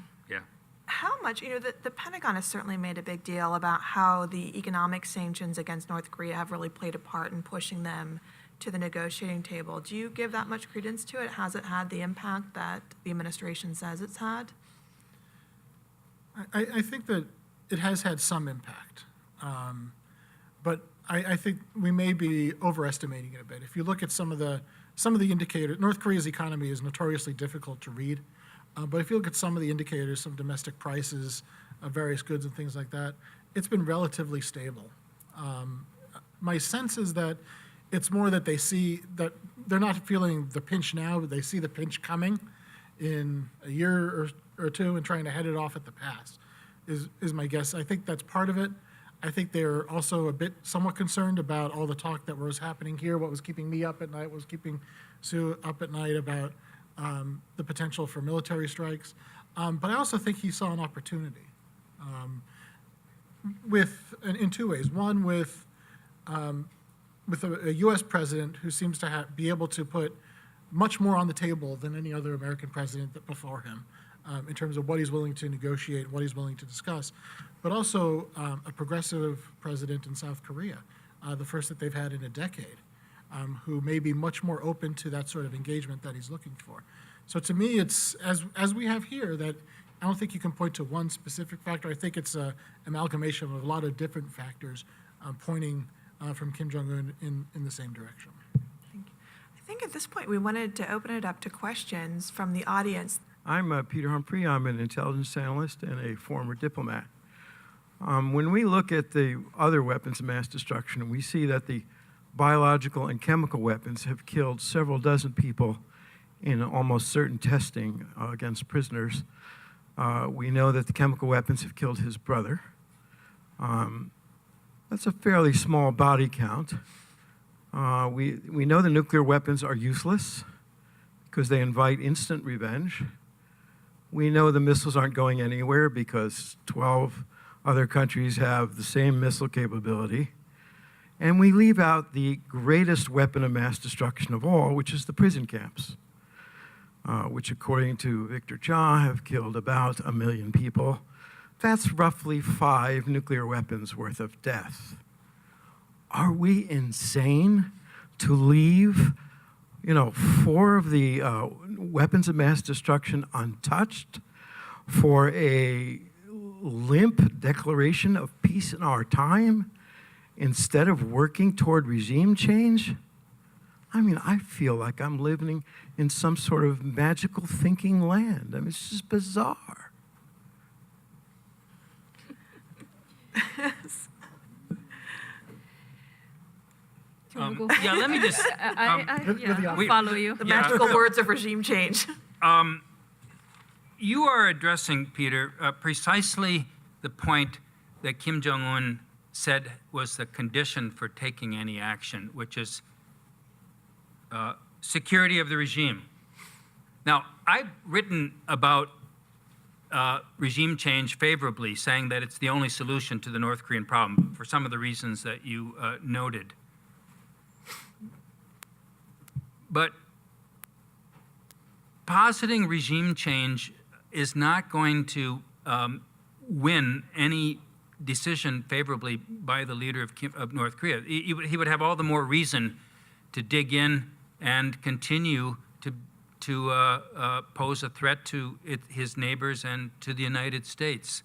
How much, the Pentagon has certainly made a big deal about how the economic sanctions against North Korea have really played a part in pushing them to the negotiating table. Do you give that much credence to it? Has it had the impact that the administration says it's had? I think that it has had some impact, but I think we may be overestimating it a bit. If you look at some of the indicators, North Korea's economy is notoriously difficult to read. But if you look at some of the indicators, some domestic prices of various goods and things like that, it's been relatively stable. My sense is that it's more that they see that they're not feeling the pinch now, but they see the pinch coming in a year or two and trying to head it off at the pass, is my guess. I think that's part of it. I think they're also somewhat concerned about all the talk that was happening here, what was keeping me up at night, what was keeping Sue up at night about the potential for military strikes. But I also think he saw an opportunity in two ways. One, with a U.S. president who seems to be able to put much more on the table than any other American president before him in terms of what he's willing to negotiate, what he's willing to discuss, but also a progressive president in South Korea, the first that they've had in a decade. Who may be much more open to that sort of engagement that he's looking for. So to me, it's, as we have here, that I don't think you can point to one specific factor. I think it's an amalgamation of a lot of different factors pointing from Kim Jong-Un in the same direction. Thank you. I think at this point we wanted to open it up to questions from the audience. I'm Peter Humphrey. I'm an intelligence analyst and a former diplomat. When we look at the other weapons of mass destruction, we see that the biological and chemical weapons have killed several dozen people in almost certain testing against prisoners. We know that the chemical weapons have killed his brother. That's a fairly small body count. We know the nuclear weapons are useless because they invite instant revenge. We know the missiles aren't going anywhere because 12 other countries have the same missile capability. And we leave out the greatest weapon of mass destruction of all, which is the prison camps, which according to Victor Cha have killed about 1 million people. That's roughly 5 nuclear weapons worth of death. Are we insane to leave, 4 of the weapons of mass destruction untouched for a limp declaration of peace in our time? Instead of working toward regime change? I feel like I'm living in some sort of magical thinking land. It's just bizarre. Yeah, let me just. I follow you. The magical words of regime change. You are addressing, Peter, precisely the point that Kim Jong-un said was the condition for taking any action, which is security of the regime. Now, I've written about regime change favorably, saying that it's the only solution to the North Korean problem for some of the reasons that you noted. But positing regime change is not going to win any decision favorably by the leader of North Korea. He would have all the more reason to dig in and continue to pose a threat to his neighbors and to the United States.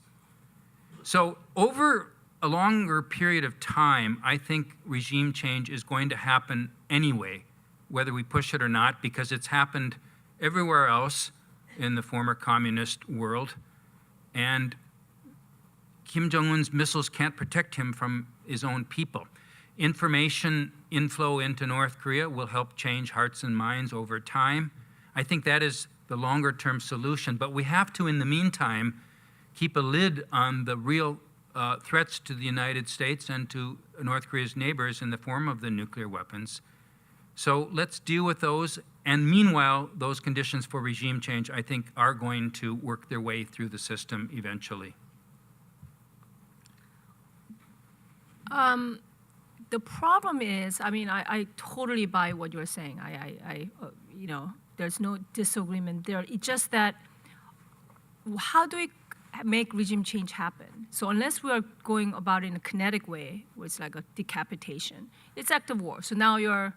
So over a longer period of time, I think regime change is going to happen anyway, whether we push it or not, because it's happened everywhere else in the former communist world. And Kim Jong-un's missiles can't protect him from his own people. Information inflow into North Korea will help change hearts and minds over time. I think that is the longer-term solution, but we have to, in the meantime, keep a lid on the real threats to the United States and to North Korea's neighbors in the form of the nuclear weapons. So let's deal with those, and meanwhile, those conditions for regime change, I think, are going to work their way through the system eventually. The problem is, I mean, I totally buy what you're saying. You know, there's no disagreement there. It's just that, how do we make regime change happen? So unless we are going about it in a kinetic way, where it's like a decapitation, it's active war. So now you're,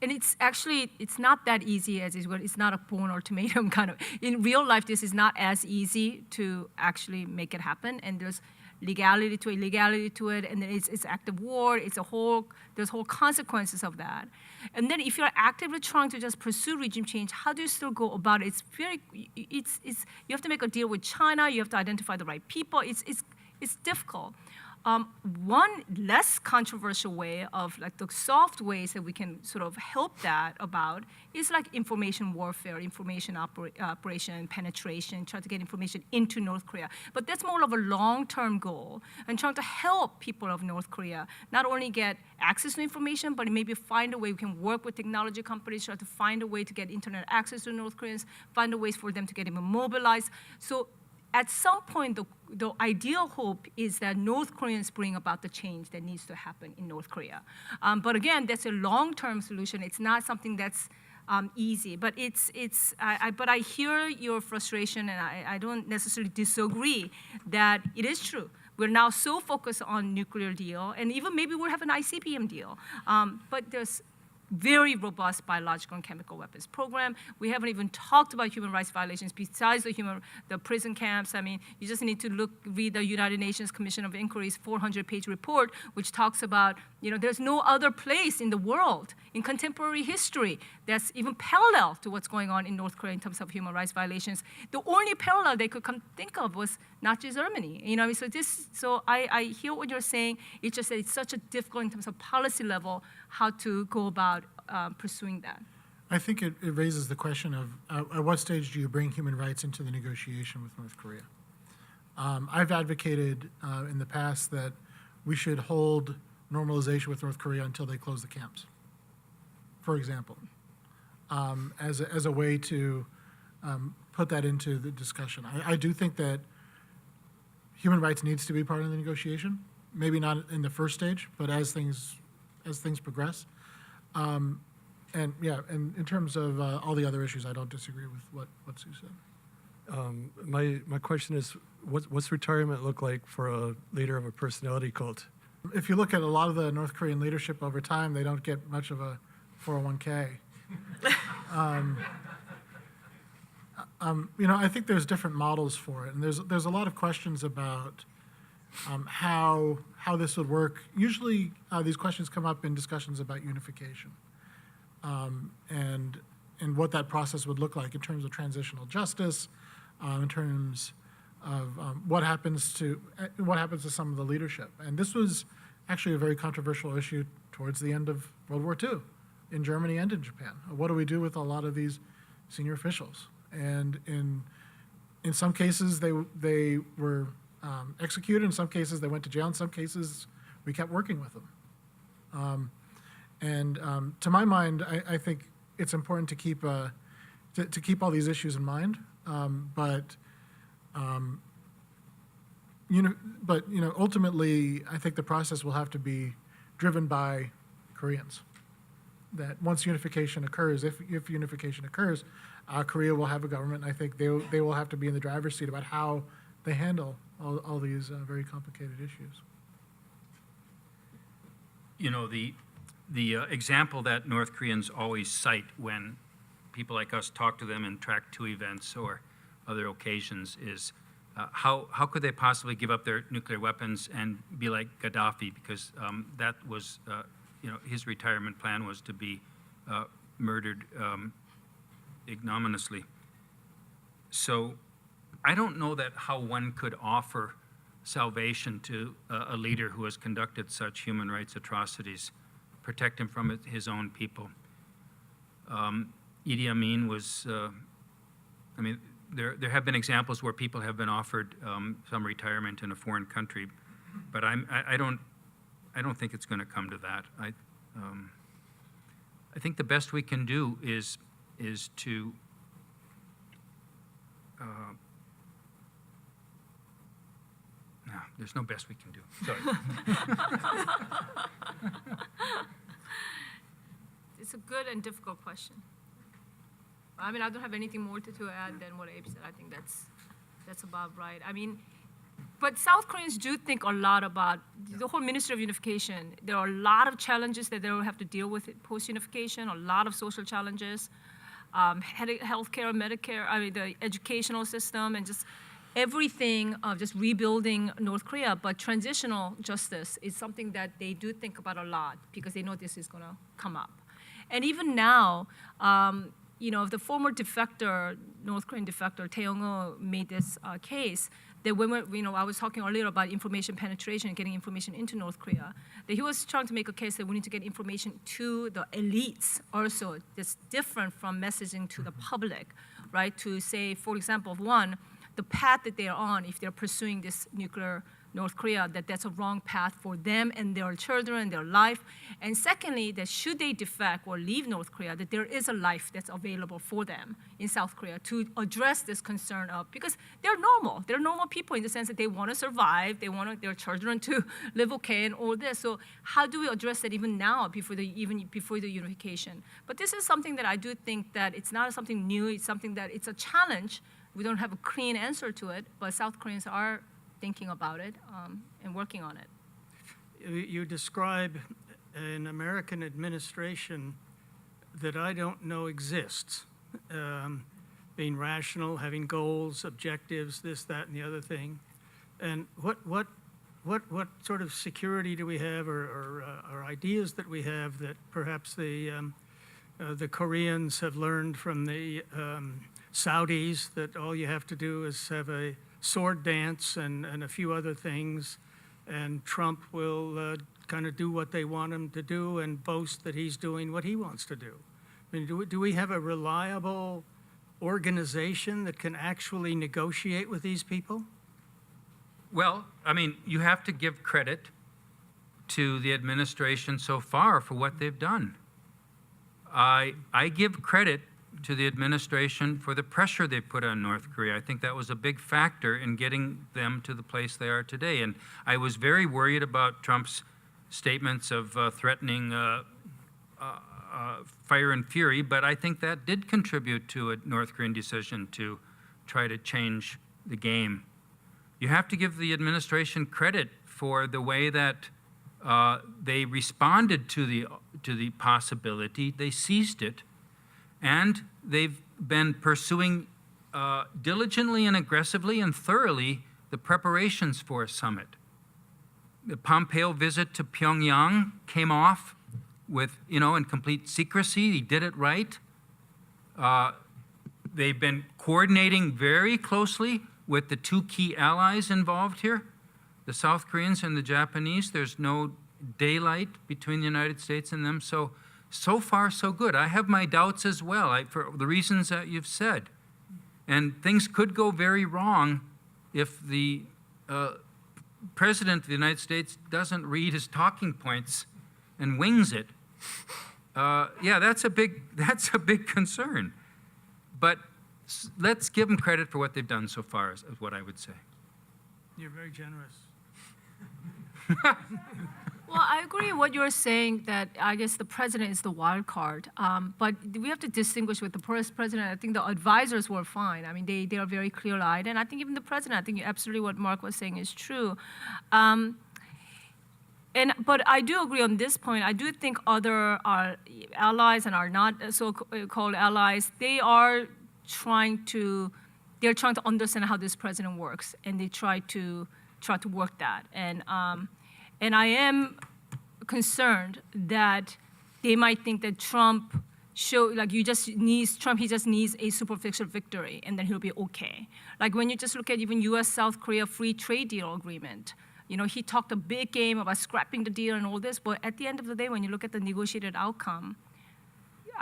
and it's actually, it's not that easy as it's not a born ultimatum kind of. In real life, this is not as easy to actually make it happen, and there's legality to it, illegality to it, and then it's active war. There's whole consequences of that. And then if you're actively trying to just pursue regime change, how do you still go about it? You have to make a deal with China. You have to identify the right people. It's difficult. One less controversial way of like the soft ways that we can sort of help that about is like information warfare, information operation, penetration, try to get information into North Korea. But that's more of a long-term goal, and trying to help people of North Korea not only get access to information, but maybe find a way we can work with technology companies, try to find a way to get internet access to North Koreans, find a ways for them to get even mobilized. So at some point, the ideal hope is that North Koreans bring about the change that needs to happen in North Korea. But again, that's a long-term solution. It's not something that's easy. But but I hear your frustration, and I don't necessarily disagree that it is true. We're now so focused on nuclear deal, and even maybe we'll have an ICBM deal. But there's very robust biological and chemical weapons program. We haven't even talked about human rights violations besides the prison camps. I mean, you just need to read the United Nations Commission of Inquiry's 400-page report, which talks about, there's no other place in the world in contemporary history that's even parallel to what's going on in North Korea in terms of human rights violations. The only parallel they could think of was Nazi Germany. So I hear what you're saying. It's just that it's such a difficult in terms of policy level how to go about pursuing that. I think it raises the question of at what stage do you bring human rights into the negotiation with North Korea? I've advocated in the past that we should hold normalization with North Korea until they close the camps, for example, as a way to put that into the discussion. I do think that human rights needs to be part of the negotiation, maybe not in the first stage, but as things progress. And in terms of all the other issues, I don't disagree with what Sue said. My question is, what's retirement look like for a leader of a personality cult? If you look at a lot of the North Korean leadership over time, they don't get much of a 401k. I think there's different models for it, and there's a lot of questions about how this would work. Usually, these questions come up in discussions about unification, and what that process would look like in terms of transitional justice, in terms of what happens to some of the leadership. And this was actually a very controversial issue towards the end of World War II, in Germany and in Japan. What do we do with a lot of these senior officials? And in some cases, they were executed. In some cases, they went to jail. In some cases, we kept working with them. To my mind, I think it's important to keep all these issues in mind. But But ultimately, I think the process will have to be driven by Koreans. That once unification occurs, if unification occurs, Korea will have a government. I think they will have to be in the driver's seat about how they handle all these very complicated issues. The example that North Koreans always cite when people like us talk to them in Track 2 events or other occasions is how could they possibly give up their nuclear weapons and be like Gaddafi, because that was, his retirement plan was to be murdered ignominiously. So I don't know that how one could offer salvation to a leader who has conducted such human rights atrocities, protect him from his own people. Idi Amin was, there have been examples where people have been offered some retirement in a foreign country, but I don't think it's going to come to that. I think the best we can do is to no, there's no best we can do. Sorry. It's a good and difficult question. I don't have anything more to add than what Abe said. I think that's about right. But South Koreans do think a lot about the whole Ministry of Unification. There are a lot of challenges that they will have to deal with post-unification, a lot of social challenges, healthcare, Medicare, the educational system, and just everything of just rebuilding North Korea. But transitional justice is something that they do think about a lot because they know this is going to come up. And even now, the former defector, North Korean defector, Tae Young-oh made this case that when I was talking earlier about information penetration, getting information into North Korea, that he was trying to make a case that we need to get information to the elites also that's different from messaging to the public, right? To say, for example, one, the path that they are on, if they're pursuing this nuclear North Korea, that's a wrong path for them and their children and their life. And secondly, that should they defect or leave North Korea, that there is a life that's available for them in South Korea to address this concern of, because they're normal. They're normal people in the sense that they want to survive, they want their children to live okay and all this. So how do we address that even now, before the unification? But this is something that I do think that it's not something new, it's something that it's a challenge. We don't have a clean answer to it, but South Koreans are thinking about it and working on it. You describe an American administration that I don't know exists, being rational, having goals, objectives, this, that, and the other thing. And what sort of security do we have, or ideas that we have that perhaps the Koreans have learned from the Saudis, that all you have to do is have a sword dance and a few other things, and Trump will kind of do what they want him to do and boast that he's doing what he wants to do? Do we have a reliable organization that can actually negotiate with these people? Well, you have to give credit to the administration so far for what they've done. I give credit to the administration for the pressure they put on North Korea. I think that was a big factor in getting them to the place they are today. And I was very worried about Trump's statements of threatening fire and fury, but I think that did contribute to a North Korean decision to try to change the game. You have to give the administration credit for the way that they responded to the possibility. They seized it, and they've been pursuing diligently and aggressively and thoroughly the preparations for a summit. The Pompeo visit to Pyongyang came off with, in complete secrecy. He did it right. They've been coordinating very closely with the two key allies involved here, the South Koreans and the Japanese. There's no daylight between the United States and them. So far, so good. I have my doubts as well, for the reasons that you've said. And things could go very wrong if the President of the United States doesn't read his talking points and wings it. Yeah, that's a big concern. But let's give them credit for what they've done so far, is what I would say. You're very generous. Well, I agree with what you're saying, that I guess the president is the wild card. But we have to distinguish with the president. I think the advisors were fine. I mean, they are very clear-eyed. And I think even the president, I think absolutely what Mark was saying is true. But I do agree on this point. I do think other allies and are not so-called allies, they're trying to understand how this president works, and they try to work that. And I am concerned that they might think that Trump he just needs a superficial victory, and then he'll be okay. Like when you just look at even U.S.-South Korea free trade deal agreement, he talked a big game about scrapping the deal and all this, but at the end of the day, when you look at the negotiated outcome,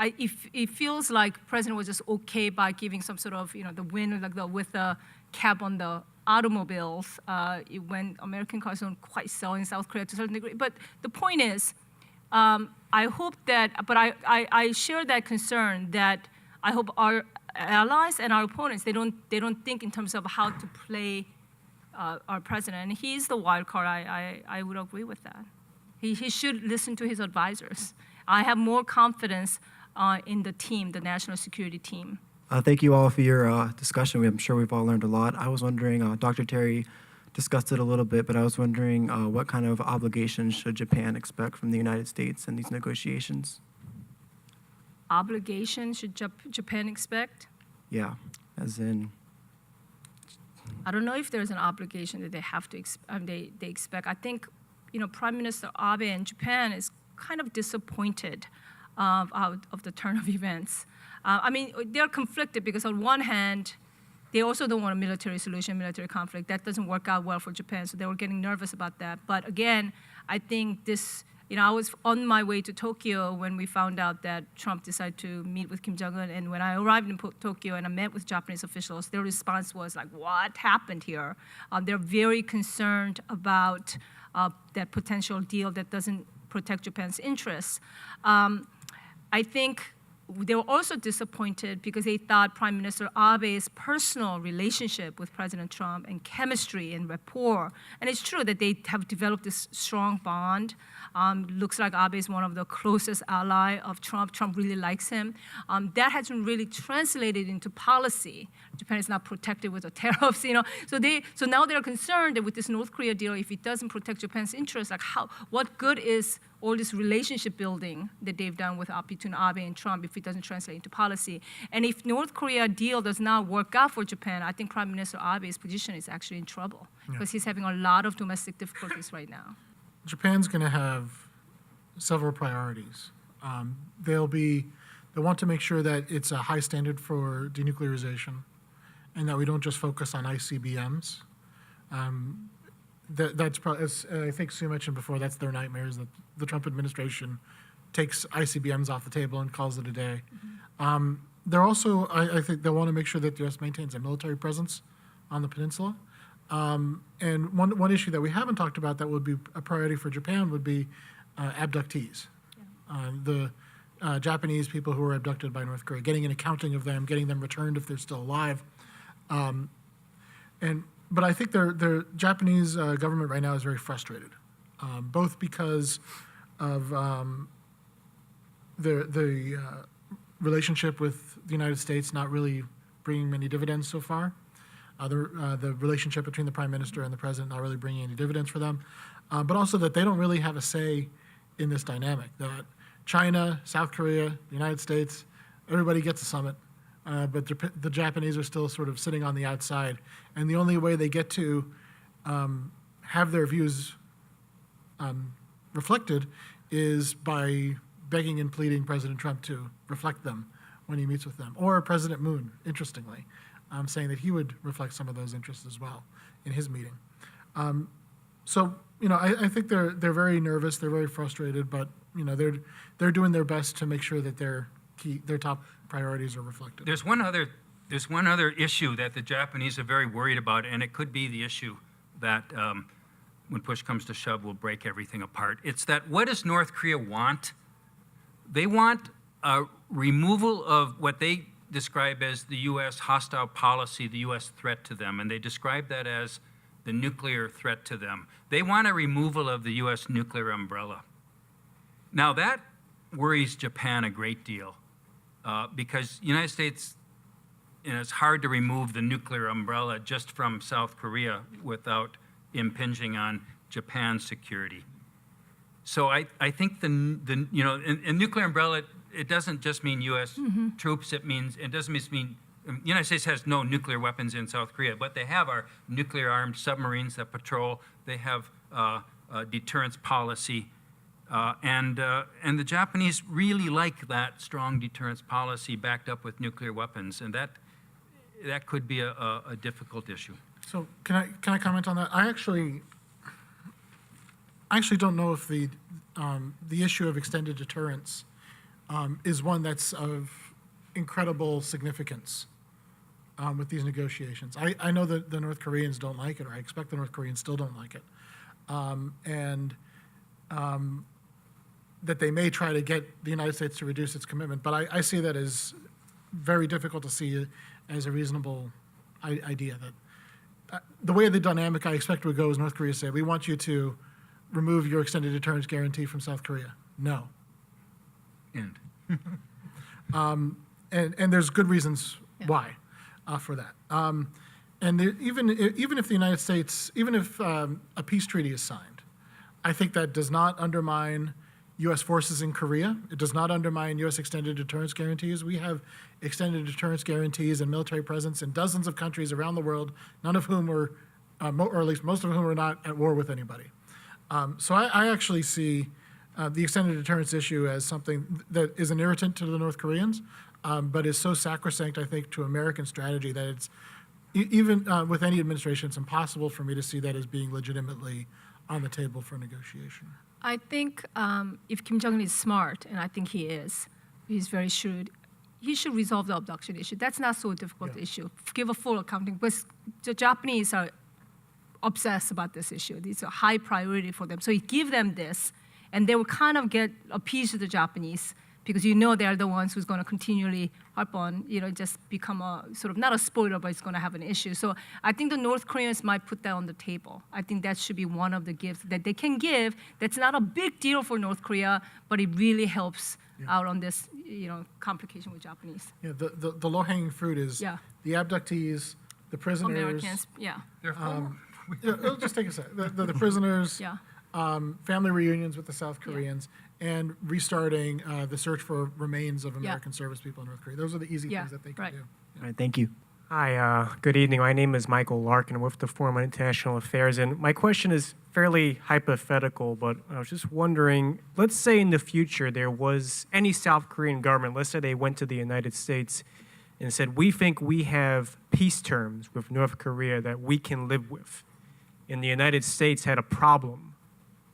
it feels like the president was just okay by giving some sort of, the win, with the cap on the automobiles when American cars don't quite sell in South Korea to a certain degree. But the point is, I hope that, but I share that concern that I hope our allies and our opponents, they don't think in terms of how to play our president. And he's the wild card. I would agree with that. He should listen to his advisors. I have more confidence in the team, the national security team. Thank you all for your discussion. I'm sure we've all learned a lot. I was wondering, Dr. Terry discussed it a little bit, but I was wondering what kind of obligations should Japan expect from the United States in these negotiations? Obligation should Japan expect? Yeah, as in... I don't know if there's an obligation that they have to they expect. I think, Prime Minister Abe in Japan is kind of disappointed out of the turn of events. They're conflicted because on one hand, they also don't want a military solution, military conflict. That doesn't work out well for Japan, so they were getting nervous about that. But again, I think this, I was on my way to Tokyo when we found out that Trump decided to meet with Kim Jong-Un, and when I arrived in Tokyo and I met with Japanese officials, their response was like, what happened here? They're very concerned about that potential deal that doesn't protect Japan's interests. I think they were also disappointed because they thought Prime Minister Abe's personal relationship with President Trump and chemistry and rapport, and it's true that they have developed this strong bond. Looks like Abe is one of the closest ally of Trump. Trump really likes him. That hasn't really translated into policy. Japan is not protected with the tariffs, So now they're concerned that with this North Korea deal, if it doesn't protect Japan's interests, what good is all this relationship building that they've done between Abe and Trump if it doesn't translate into policy? And if North Korea deal does not work out for Japan, I think Prime Minister Abe's position is actually in trouble because he's having a lot of domestic difficulties right now. Japan's going to have several priorities. They want to make sure that it's a high standard for denuclearization and that we don't just focus on ICBMs. That's probably, as I think Sue mentioned before, that's their nightmare, is that the Trump administration takes ICBMs off the table and calls it a day. Mm-hmm. They're also, I think they want to make sure that the U.S. maintains a military presence on the peninsula. And one issue that we haven't talked about that would be a priority for Japan would be abductees. Yeah. The Japanese people who were abducted by North Korea, getting an accounting of them, getting them returned if they're still alive. But I think the Japanese government right now is very frustrated, both because of the relationship with the United States not really bringing many dividends so far, the relationship between the Prime Minister and the President not really bringing any dividends for them, but also that they don't really have a say in this dynamic, that China, South Korea, the United States, everybody gets a summit. But the Japanese are still sort of sitting on the outside. And the only way they get to have their views reflected is by begging and pleading President Trump to reflect them when he meets with them. Or President Moon, interestingly, saying that he would reflect some of those interests as well in his meeting. I think they're very nervous, they're very frustrated, but they're doing their best to make sure that their top priorities are reflected. There's one other issue that the Japanese are very worried about, and it could be the issue that when push comes to shove will break everything apart. It's that, what does North Korea want? They want a removal of what they describe as the U.S. hostile policy, the U.S. threat to them, and they describe that as the nuclear threat to them. They want a removal of the U.S. nuclear umbrella. Now, that worries Japan a great deal because the United States, it's hard to remove the nuclear umbrella just from South Korea without impinging on Japan's security. So I think the nuclear umbrella, it doesn't just mean U.S. troops. It doesn't just mean the United States has no nuclear weapons in South Korea. What they have are nuclear-armed submarines that patrol. They have deterrence policy, and the Japanese really like that strong deterrence policy backed up with nuclear weapons, and that could be a difficult issue. So can I comment on that? I actually don't know if the issue of extended deterrence is one that's of incredible significance with these negotiations. I know that the North Koreans don't like it, or I expect the North Koreans still don't like it, and that they may try to get the United States to reduce its commitment. But I see that as very difficult to see as a reasonable idea. That the way the dynamic I expect would go is North Korea say, we want you to remove your extended deterrence guarantee from South Korea. No. And And there's good reasons why for that. Even if the United States, even if a peace treaty is signed, I think that does not undermine U.S. forces in Korea. It does not undermine U.S. extended deterrence guarantees. We have extended deterrence guarantees and military presence in dozens of countries around the world, none of whom are, or at least most of whom are not at war with anybody. So I actually see the extended deterrence issue as something that is an irritant to the North Koreans, but is so sacrosanct, I think, to American strategy that it's, even with any administration, it's impossible for me to see that as being legitimately on the table for negotiation. I think if Kim Jong-un is smart, and I think he is, he's very shrewd, he should resolve the abduction issue. That's not so difficult issue. Give a full accounting, because the Japanese are obsessed about this issue. It's a high priority for them. So you give them this, and they will kind of get appeased to the Japanese, because you know they're the ones who's going to continually harp on, just become a sort of, not a spoiler, but it's going to have an issue. So I think the North Koreans might put that on the table. I think that should be one of the gifts that they can give. That's not a big deal for North Korea, but it really helps out on this, complication with Japanese. Yeah, the low-hanging fruit is the abductees, the prisoners. Americans, They're It'll just take a sec. The prisoners, family reunions with the South Koreans, and restarting the search for remains of American service people in North Korea. Those are the easy things that they can do. All right, thank you. Hi, good evening. My name is Michael Larkin with the Forum on International Affairs, and my question is fairly hypothetical, but I was just wondering, let's say in the future there was any South Korean government, let's say they went to the United States and said, we think we have peace terms with North Korea that we can live with, and the United States had a problem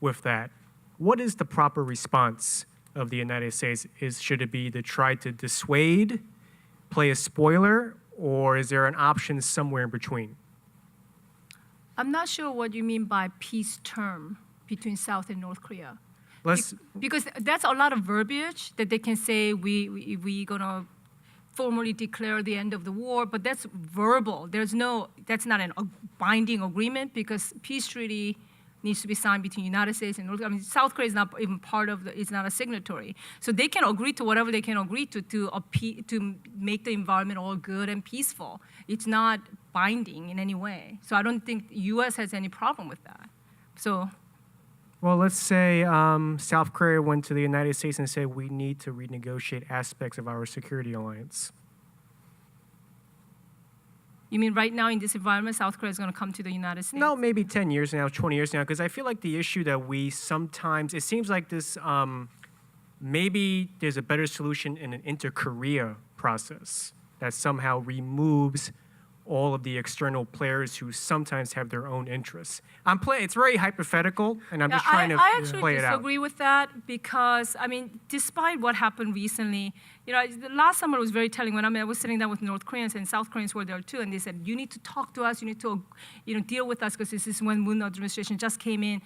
with that. What is the proper response of the United States? Should it be to try to dissuade, play a spoiler, or is there an option somewhere in between? I'm not sure what you mean by peace term between South and North Korea. Because that's a lot of verbiage that they can say we gonna formally declare the end of the war, but that's verbal. That's not a binding agreement, because peace treaty needs to be signed between the United States and North Korea. I mean, South Korea is not even part of it's not a signatory. So they can agree to whatever they can agree to make the environment all good and peaceful. It's not binding in any way. So I don't think the U.S. has any problem with that. So. Well, let's say South Korea went to the United States and said, we need to renegotiate aspects of our security alliance. You mean right now in this environment, South Korea is going to come to the United States? No, maybe 10 years now, 20 years now, because I feel like the issue that we sometimes, it seems like this, maybe there's a better solution in an inter-Korea process that somehow removes all of the external players who sometimes have their own interests. It's very hypothetical, and I'm just trying to play it out. I actually disagree with that, because, I mean, despite what happened recently, the last summer was very telling when I was sitting down with North Koreans, and South Koreans were there too, and they said, you need to talk to us, you need to deal with us, because this is when Moon administration just came in.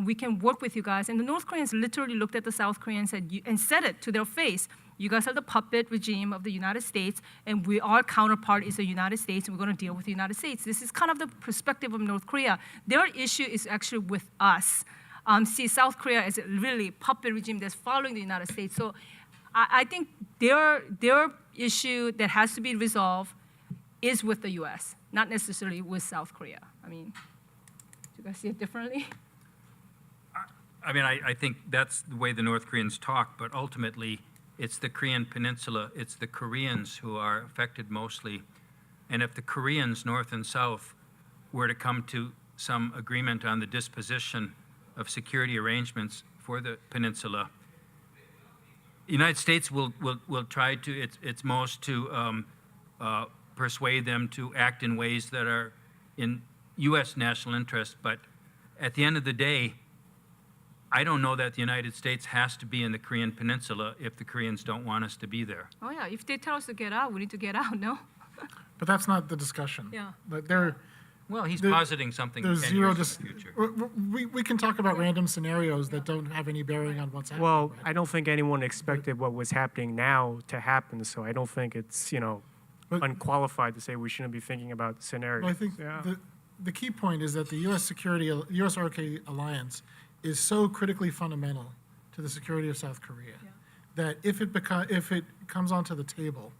We can work with you guys. And the North Koreans literally looked at the South Koreans and said it to their face. You guys are the puppet regime of the United States, and our counterpart is the United States, and we're going to deal with the United States. This is kind of the perspective of North Korea. Their issue is actually with us. See South Korea as a really puppet regime that's following the United States. So I think their issue that has to be resolved is with the U.S., not necessarily with South Korea. I mean, do you guys see it differently? I mean, I think that's the way the North Koreans talk, but ultimately, it's the Korean Peninsula, it's the Koreans who are affected mostly. And if the Koreans, North and South, were to come to some agreement on the disposition of security arrangements for the peninsula, the United States will try to its most to persuade them to act in ways that are in U.S. national interest. But at the end of the day, I don't know that the United States has to be in the Korean Peninsula if the Koreans don't want us to be there. Oh yeah, if they tell us to get out, we need to get out, no? But that's not the discussion. Yeah. But Well, he's There- positing something 10 there's years zero in the just, future. we can talk about random scenarios that don't have any bearing on what's happening. Well, right? I don't think anyone expected what was happening now to happen, so I don't think it's, But- unqualified to say we shouldn't be thinking about scenarios. Well, I think Yeah. the key point is that the U.S.-RK alliance is so critically fundamental to the security of South Korea that if it comes onto the table,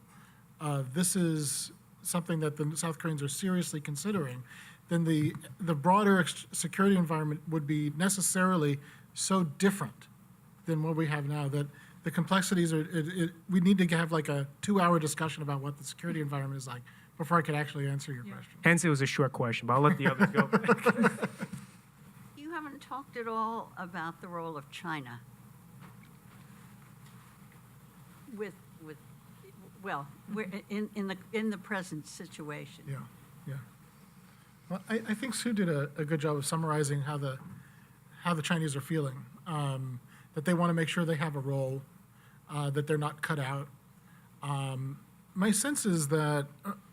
this is something that the South Koreans are seriously considering, then the broader security environment would be necessarily so different than what we have now that the complexities we need to have like a 2-hour discussion about what the security environment is like before I could actually answer your question. Hence, it was a short question, but I'll let the others go. You haven't talked at all about the role of China we're in the present situation. Yeah. Well, I think Sue did a good job of summarizing how the Chinese are feeling. That they want to make sure they have a role, that they're not cut out. My sense is that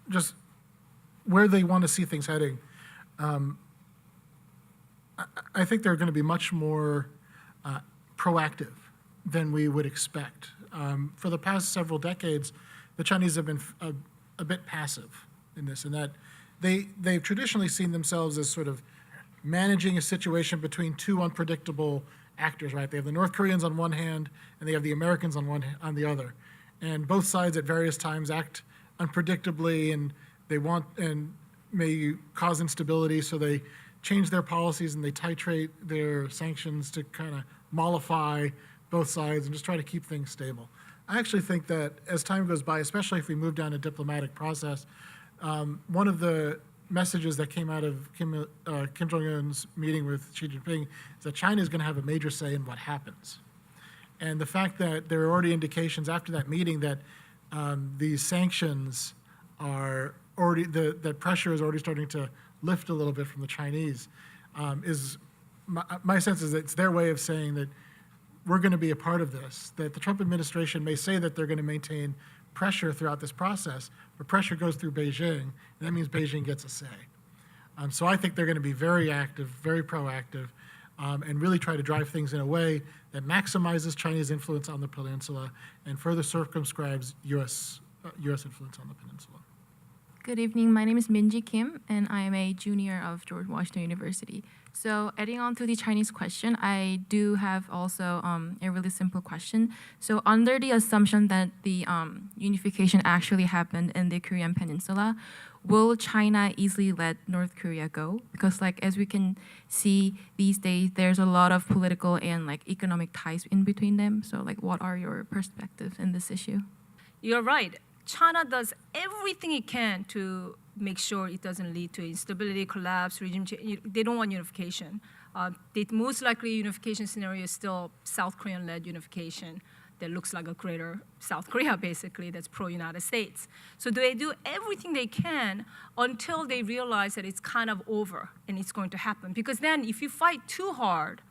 just where they want to see things heading, I think they're going to be much more proactive than we would expect. For the past several decades, the Chinese have been a bit passive in this, in that they've traditionally seen themselves as sort of managing a situation between two unpredictable actors, right? They have the North Koreans on one hand, and they have the Americans on the other. And both sides at various times act unpredictably, and they want and may cause instability, so they change their policies and they titrate their sanctions to kind of mollify both sides and just try to keep things stable. I actually think that as time goes by, especially if we move down a diplomatic process, one of the messages that came out of Kim Jong-un's meeting with Xi Jinping is that China is going to have a major say in what happens. And the fact that there are already indications after that meeting that these sanctions are already, that pressure is already starting to lift a little bit from the Chinese, is my sense is that it's their way of saying that we're going to be a part of this, that the Trump administration may say that they're going to maintain pressure throughout this process, but pressure goes through Beijing, and that means Beijing gets a say. So I think they're going to be very active, very proactive, and really try to drive things in a way that maximizes Chinese influence on the peninsula and further circumscribes U.S. influence on the peninsula. Good evening. My name is Minji Kim, and I am a junior of George Washington University. So adding on to the Chinese question, I do have also a really simple question. So under the assumption that the unification actually happened in the Korean Peninsula, will China easily let North Korea go? Because as we can see these days, there's a lot of political and economic ties in between them. So what are your perspectives in this issue? You're right. China does everything it can to make sure it doesn't lead to instability, collapse, regime change. They don't want unification. The most likely unification scenario is still South Korean-led unification that looks like a greater South Korea, basically, that's pro-United States. So they do everything they can until they realize that it's kind of over and it's going to happen. Because then if you fight too hard,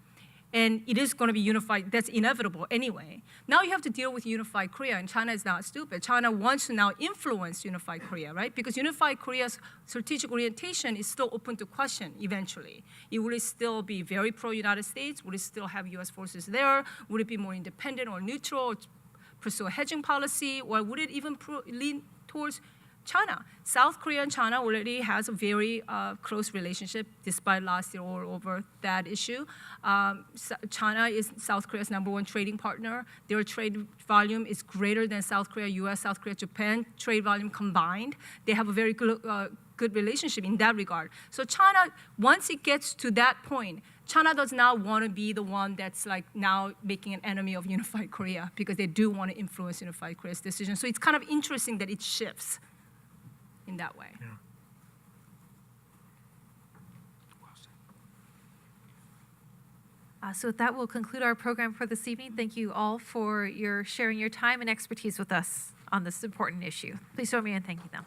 and it is going to be unified, that's inevitable anyway. Now you have to deal with unified Korea, and China is not stupid. China wants to now influence unified Korea, right? Because unified Korea's strategic orientation is still open to question eventually. Will it still be very pro-United States? Would it still have US forces there? Would it be more independent or neutral? pursue a hedging policy, or would it even lean towards China? South Korea and China already has a very close relationship, despite last year all over that issue. China is South Korea's #1 trading partner. Their trade volume is greater than South Korea, U.S., South Korea, Japan trade volume combined. They have a very good relationship in that regard. So China, once it gets to that point, China does not want to be the one that's like now making an enemy of unified Korea, because they do want to influence unified Korea's decision. So it's kind of interesting that it shifts in that way. So with that, we'll conclude our program for this evening. Thank you all for sharing your time and expertise with us on this important issue. Please join me in thanking them.